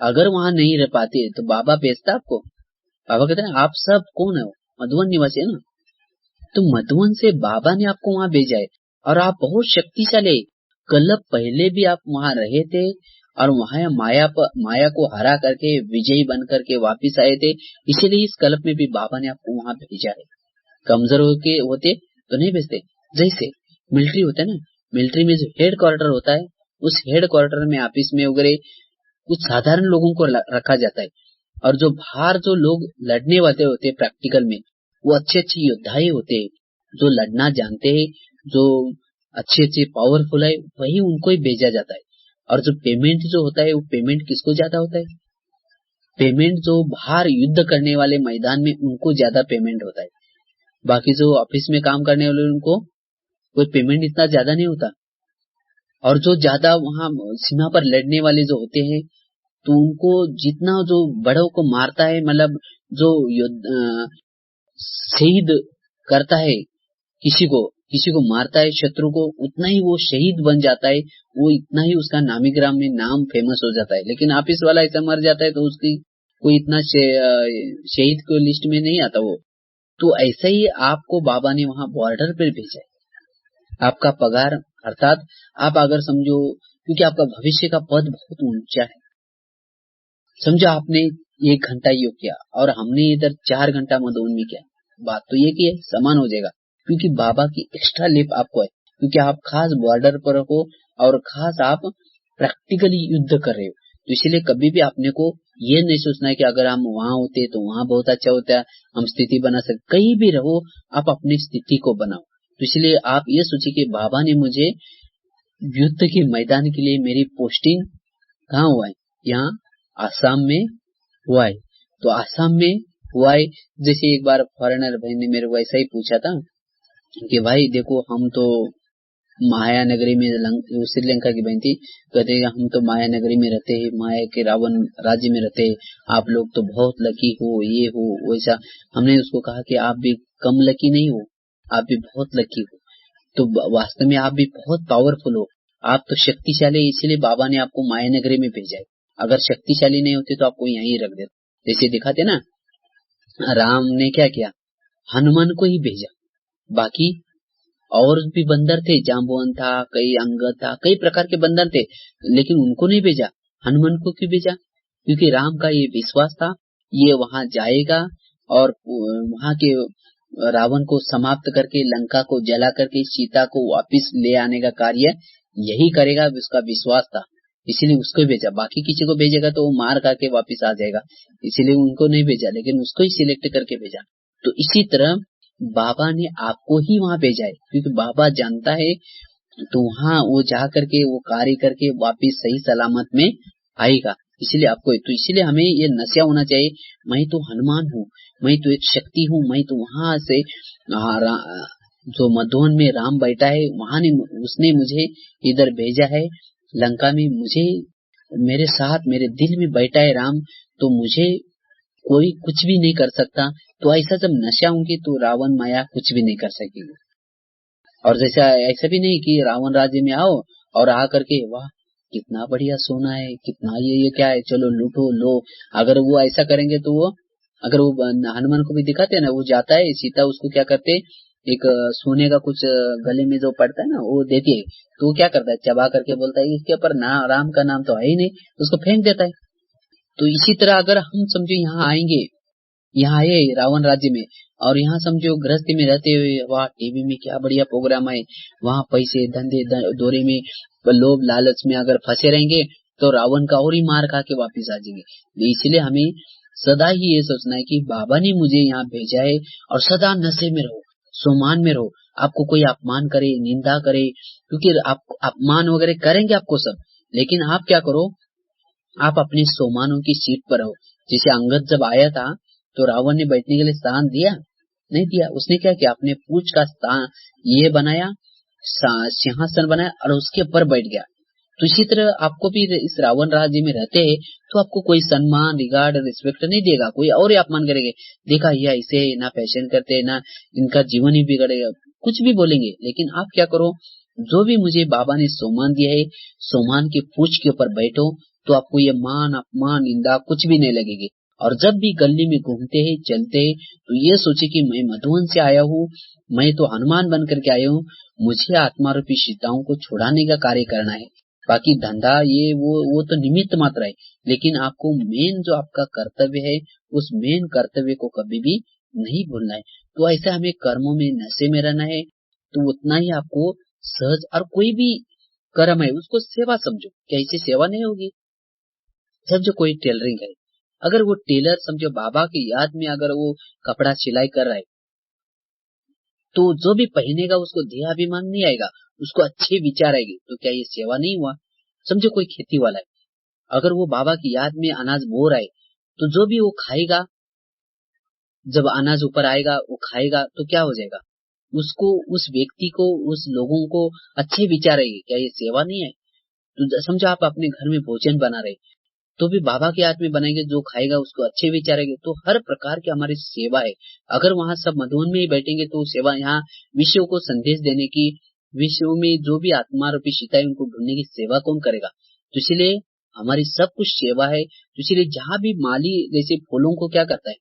अगर वहां नहीं रह पाते तो बाबा भेजता आपको। बाबा कहते हैं आप सब कौन है, मधुबन निवासी है ना, तो मधुबन से बाबा ने आपको वहां भेजा है और आप बहुत शक्तिशाली। कल पहले भी आप वहां रहे थे और वहां माया को हरा करके विजयी बन करके वापिस आए थे, इसीलिए इस कल्प में भी बाबा ने आपको वहां भेजा है। कमजोर होते तो नहीं भेजते। जैसे मिलिट्री होता है ना, मिलिट्री में जो हेड क्वार्टर होता है, उस हेड क्वार्टर में ऑफिस में वगैरह कुछ साधारण लोगों को रखा जाता है, और जो बाहर जो लोग लड़ने वाले होते हैं प्रैक्टिकल में, वो अच्छे अच्छे योद्धाएं होते हैं, जो लड़ना जानते हैं, जो अच्छे अच्छे पावरफुल है, वही उनको ही भेजा जाता है। और जो पेमेंट जो होता है, वो पेमेंट किसको ज्यादा होता है? पेमेंट जो बाहर युद्ध करने वाले मैदान में उनको ज्यादा पेमेंट होता है। बाकी जो ऑफिस में काम करने वाले उनको कोई पेमेंट इतना ज्यादा नहीं होता। और जो ज्यादा वहां सीमा पर लड़ने वाले जो होते हैं, तो उनको जितना जो बड़ों को मारता है, मतलब जो शहीद करता है किसी को मारता है शत्रु को, उतना ही वो शहीद बन जाता है, वो इतना ही उसका नामीग्राम में नाम फेमस हो जाता है। लेकिन ऑफिस वाला ऐसा मर जाता है तो उसकी कोई इतना शहीद को लिस्ट में नहीं आता वो। तो ऐसा ही आपको बाबा ने वहां बॉर्डर पर भेजा है। आपका पगार, अर्थात आप अगर समझो, क्योंकि आपका भविष्य का पद बहुत ऊंचा है। समझो आपने 1 घंटा योग किया और हमने इधर 4 घंटा मधुबन में किया, बात तो ये की है, समान हो जाएगा। क्योंकि बाबा की एक्स्ट्रा लिप आपको है, क्योंकि आप खास बॉर्डर पर हो और खास आप प्रैक्टिकली युद्ध कर रहे हो। तो इसलिए कभी भी आपने को ये नहीं सोचना है कि अगर हम वहां होते तो वहां बहुत अच्छा होता है, हम स्थिति बना सकते। कहीं भी रहो, आप अपनी स्थिति को बनाओ। तो इसलिए आप ये सोचिए कि बाबा ने मुझे युद्ध के मैदान के लिए मेरी पोस्टिंग कहाँ हुआ है, यहाँ आसाम में हुआ है। तो आसाम में हुआ है। जैसे एक बार फॉरेनर भाई ने मेरे को ऐसा ही पूछा था कि भाई देखो, हम तो माया नगरी में, श्रीलंका की बहन थी, कहते हम तो माया नगरी में रहते हैं, माया के रावण राज्य में रहते हैं, आप लोग तो बहुत लकी हो, ये हो वैसा। हमने उसको कहा कि आप भी कम लकी नहीं हो, आप भी बहुत लकी हो। तो वास्तव में आप भी बहुत पावरफुल हो, आप तो शक्तिशाली, इसलिए बाबा ने आपको माया नगरी में भेजा है। अगर शक्तिशाली नहीं होते तो आपको यहीं रख देते। जैसे दिखाते ना, राम ने क्या किया, हनुमान को ही भेजा। बाकी और भी बंदर थे, जाम्बुवन था, कई अंगद था, कई प्रकार के बंदर थे, लेकिन उनको नहीं भेजा। हनुमान को क्यों भेजा? क्योंकि राम का ये विश्वास था, ये वहां जाएगा और वहां के रावण को समाप्त करके लंका को जला करके सीता को वापिस ले आने का कार्य यही करेगा, उसका विश्वास था, इसीलिए उसको भेजा। बाकी किसी को भेजेगा तो वो मार करके वापिस आ जाएगा, इसीलिए उनको नहीं भेजा, लेकिन उसको ही सिलेक्ट करके भेजा। तो इसी तरह बाबा ने आपको ही वहां भेजा है, क्योंकि बाबा जानता है, तो वहां वो जा करके वो कार्य करके वापिस सही सलामत में आएगा। इसलिए आपको, तो इसलिए हमें ये नशा होना चाहिए, मैं तो हनुमान हूँ, मैं तो एक शक्ति हूँ, मैं तो वहां से जो मधुवन में राम बैठा है वहां ने उसने मुझे इधर भेजा है लंका में, मुझे मेरे साथ मेरे दिल में बैठा है राम, तो मुझे कोई कुछ भी नहीं कर सकता। तो ऐसा जब नशा होंगे तो रावण माया कुछ भी नहीं कर सकेगी। और जैसा ऐसा भी नहीं कि रावण राज्य में आओ और आ करके वाह कितना बढ़िया सोना है, कितना ये क्या है, चलो लूटो लो। अगर वो ऐसा करेंगे तो वो, अगर वो हनुमान को भी दिखाते हैं ना, वो जाता है, सीता उसको क्या करते, एक सोने का कुछ गले में जो पड़ता है ना वो देती है, तो वो क्या करता है, चबा करके बोलता है इसके ऊपर ना राम का नाम तो है ही नहीं, उसको फेंक देता है। तो इसी तरह अगर हम समझो यहाँ आएंगे, यहाँ आए रावण राज्य में, और यहाँ समझो गृहस्थी में रहते हुए वहाँ टीवी में क्या बढ़िया प्रोग्राम है, वहाँ पैसे धंधे दौरे में लोभ लालच में अगर फंसे रहेंगे तो रावण का और ही मार खा के वापिस आ जाएंगे। इसलिए हमें सदा ही ये सोचना है कि बाबा ने मुझे यहाँ भेजा है, और सदा नशे में रहो, सोमान में रहो। आपको कोई अपमान करे, निंदा करे, क्योंकि आप अपमान वगैरह करेंगे आपको सब, लेकिन आप क्या करो, आप अपने सोमानों की सीट पर रहो। जैसे अंगद जब आया था तो रावण ने बैठने के लिए स्थान दिया नहीं दिया, उसने क्या किया, अपने पूंछ का स्थान ये बनाया, सिंहासन बनाया और उसके ऊपर बैठ गया। तो इसी तरह आपको भी इस रावण राज्य में रहते हैं तो आपको कोई सम्मान रिगार्ड रिस्पेक्ट नहीं देगा, कोई और ही अपमान करेंगे, देखा ये ऐसे ना फैशन करते ना, इनका जीवन ही बिगड़ेगा, कुछ भी बोलेंगे। लेकिन आप क्या करो, जो भी मुझे बाबा ने सोमान दिया है, सोमान के पूंछ के ऊपर बैठो, तो आपको ये मान अपमान निंदा कुछ भी नहीं लगेगी। और जब भी गली में घूमते हैं चलते हैं तो ये सोचे कि मैं मधुवन से आया हूँ, मैं तो हनुमान बन करके आया हूँ, मुझे आत्मा रूपी सीताओं को छुड़ाने का कार्य करना है। बाकी धंधा ये वो तो निमित्त मात्र है, लेकिन आपको मेन जो आपका कर्तव्य है उस मेन कर्तव्य को कभी भी नहीं भूलना है। तो ऐसा हमें कर्मों में नशे में रहना है, तो उतना ही आपको सहज, और कोई भी कर्म है उसको सेवा समझो, कैसे सेवा नहीं होगी। समझो कोई टेलरिंग है, अगर वो टेलर समझो बाबा की याद में अगर वो कपड़ा सिलाई कर रहा है, तो जो भी पहनेगा उसको देहाभिमान नहीं आएगा, उसको अच्छे विचार आएंगे, तो क्या ये सेवा नहीं हुआ। समझो कोई खेती वाला है, अगर वो बाबा की याद में अनाज बो रहा है, तो जो भी वो खाएगा, जब अनाज ऊपर आएगा वो खाएगा, तो क्या हो जाएगा, उसको, उस व्यक्ति को, उस लोगों को अच्छे विचार आएंगे, क्या ये सेवा नहीं है। तो समझो आप अपने घर में भोजन बना रहे, तो भी बाबा के हाथ में बनाएंगे, जो खाएगा उसको अच्छे विचारेंगे, तो हर प्रकार की हमारी सेवा है। अगर वहां सब मधुवन में ही बैठेंगे तो सेवा, यहाँ विश्व को संदेश देने की, विश्व में जो भी आत्मा रूपी सीता है उनको ढूंढने की सेवा कौन करेगा। तो इसलिए हमारी सब कुछ सेवा है। तो इसलिए जहाँ भी माली जैसे फूलों को क्या करता है,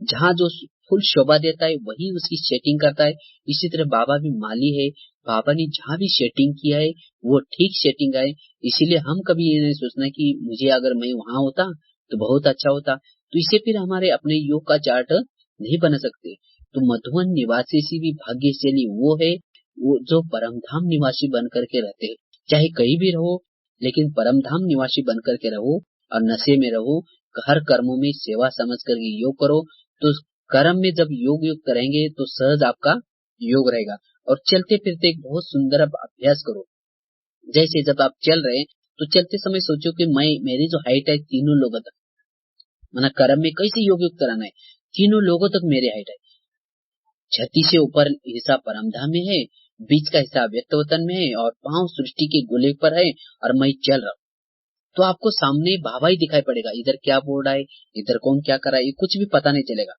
जहाँ जो फूल शोभा देता है वही उसकी सेटिंग करता है, इसी तरह बाबा भी माली है, बाबा ने जहाँ भी सेटिंग किया है वो ठीक सेटिंग है। इसीलिए हम कभी ये नहीं सोचना कि मुझे अगर मैं वहां होता तो बहुत अच्छा होता, तो इससे फिर हमारे अपने योग का चार्ट नहीं बना सकते। तो मधुवन निवासी से भी भाग्यशाली वो है, वो जो परमधाम निवासी बन करके रहते हैं। चाहे कहीं भी रहो, लेकिन परमधाम निवासी बन करके रहो, और नशे में रहो, हर कर्मों में सेवा समझ करके योग करो। तो कर्म में जब योग युक्त रहेंगे तो सहज आपका योग रहेगा। और चलते फिरते एक बहुत सुंदर अभ्यास करो, जैसे जब आप चल रहे हैं तो चलते समय सोचो कि मैं, मेरी जो हाइट है तीनों लोगों तक, माना कर्म में कैसे योग युक्त रहना है, तीनों लोगों तक मेरी हाइट है, छाती से ऊपर हिस्सा परमधाम में है, बीच का हिस्सा व्यक्त वतन में है, और पांव सृष्टि के गोले पर है, और मैं चल रहा हूँ। तो आपको सामने बाबा ही दिखाई पड़ेगा, इधर क्या बोल रहा है, इधर कौन क्या कर रहा है, ये कुछ भी पता नहीं चलेगा।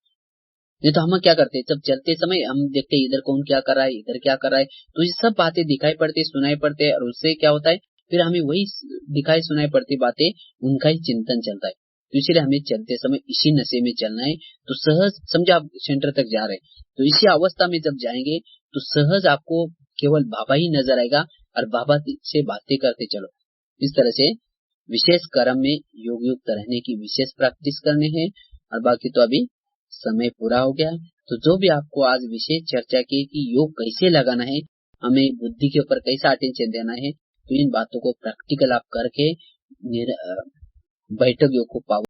नहीं तो हम क्या करते हैं, जब चलते समय हम देखते हैं इधर कौन क्या कर रहा है, इधर क्या कर रहा है, तो ये सब बातें दिखाई पड़ती, सुनाई पड़ते, और उससे क्या होता है, फिर हमें वही दिखाई सुनाई पड़ती बातें, उनका ही चिंतन चलता है। तो इसलिए हमें चलते समय इसी नशे में चलना है। तो सहज समझो आप सेंटर तक जा रहे हैं, तो इसी अवस्था में जब जाएंगे तो सहज आपको केवल बाबा ही नजर आएगा, और बाबा से बातें करते चलो। इस तरह से विशेष कर्म में योग युक्त रहने की विशेष प्रैक्टिस करने हैं। और बाकी तो अभी समय पूरा हो गया, तो जो भी आपको आज विशेष चर्चा की कि योग कैसे लगाना है, हमें बुद्धि के ऊपर कैसा अटेंशन देना है, तो इन बातों को प्रैक्टिकल आप करके बैठक योग को पाओ।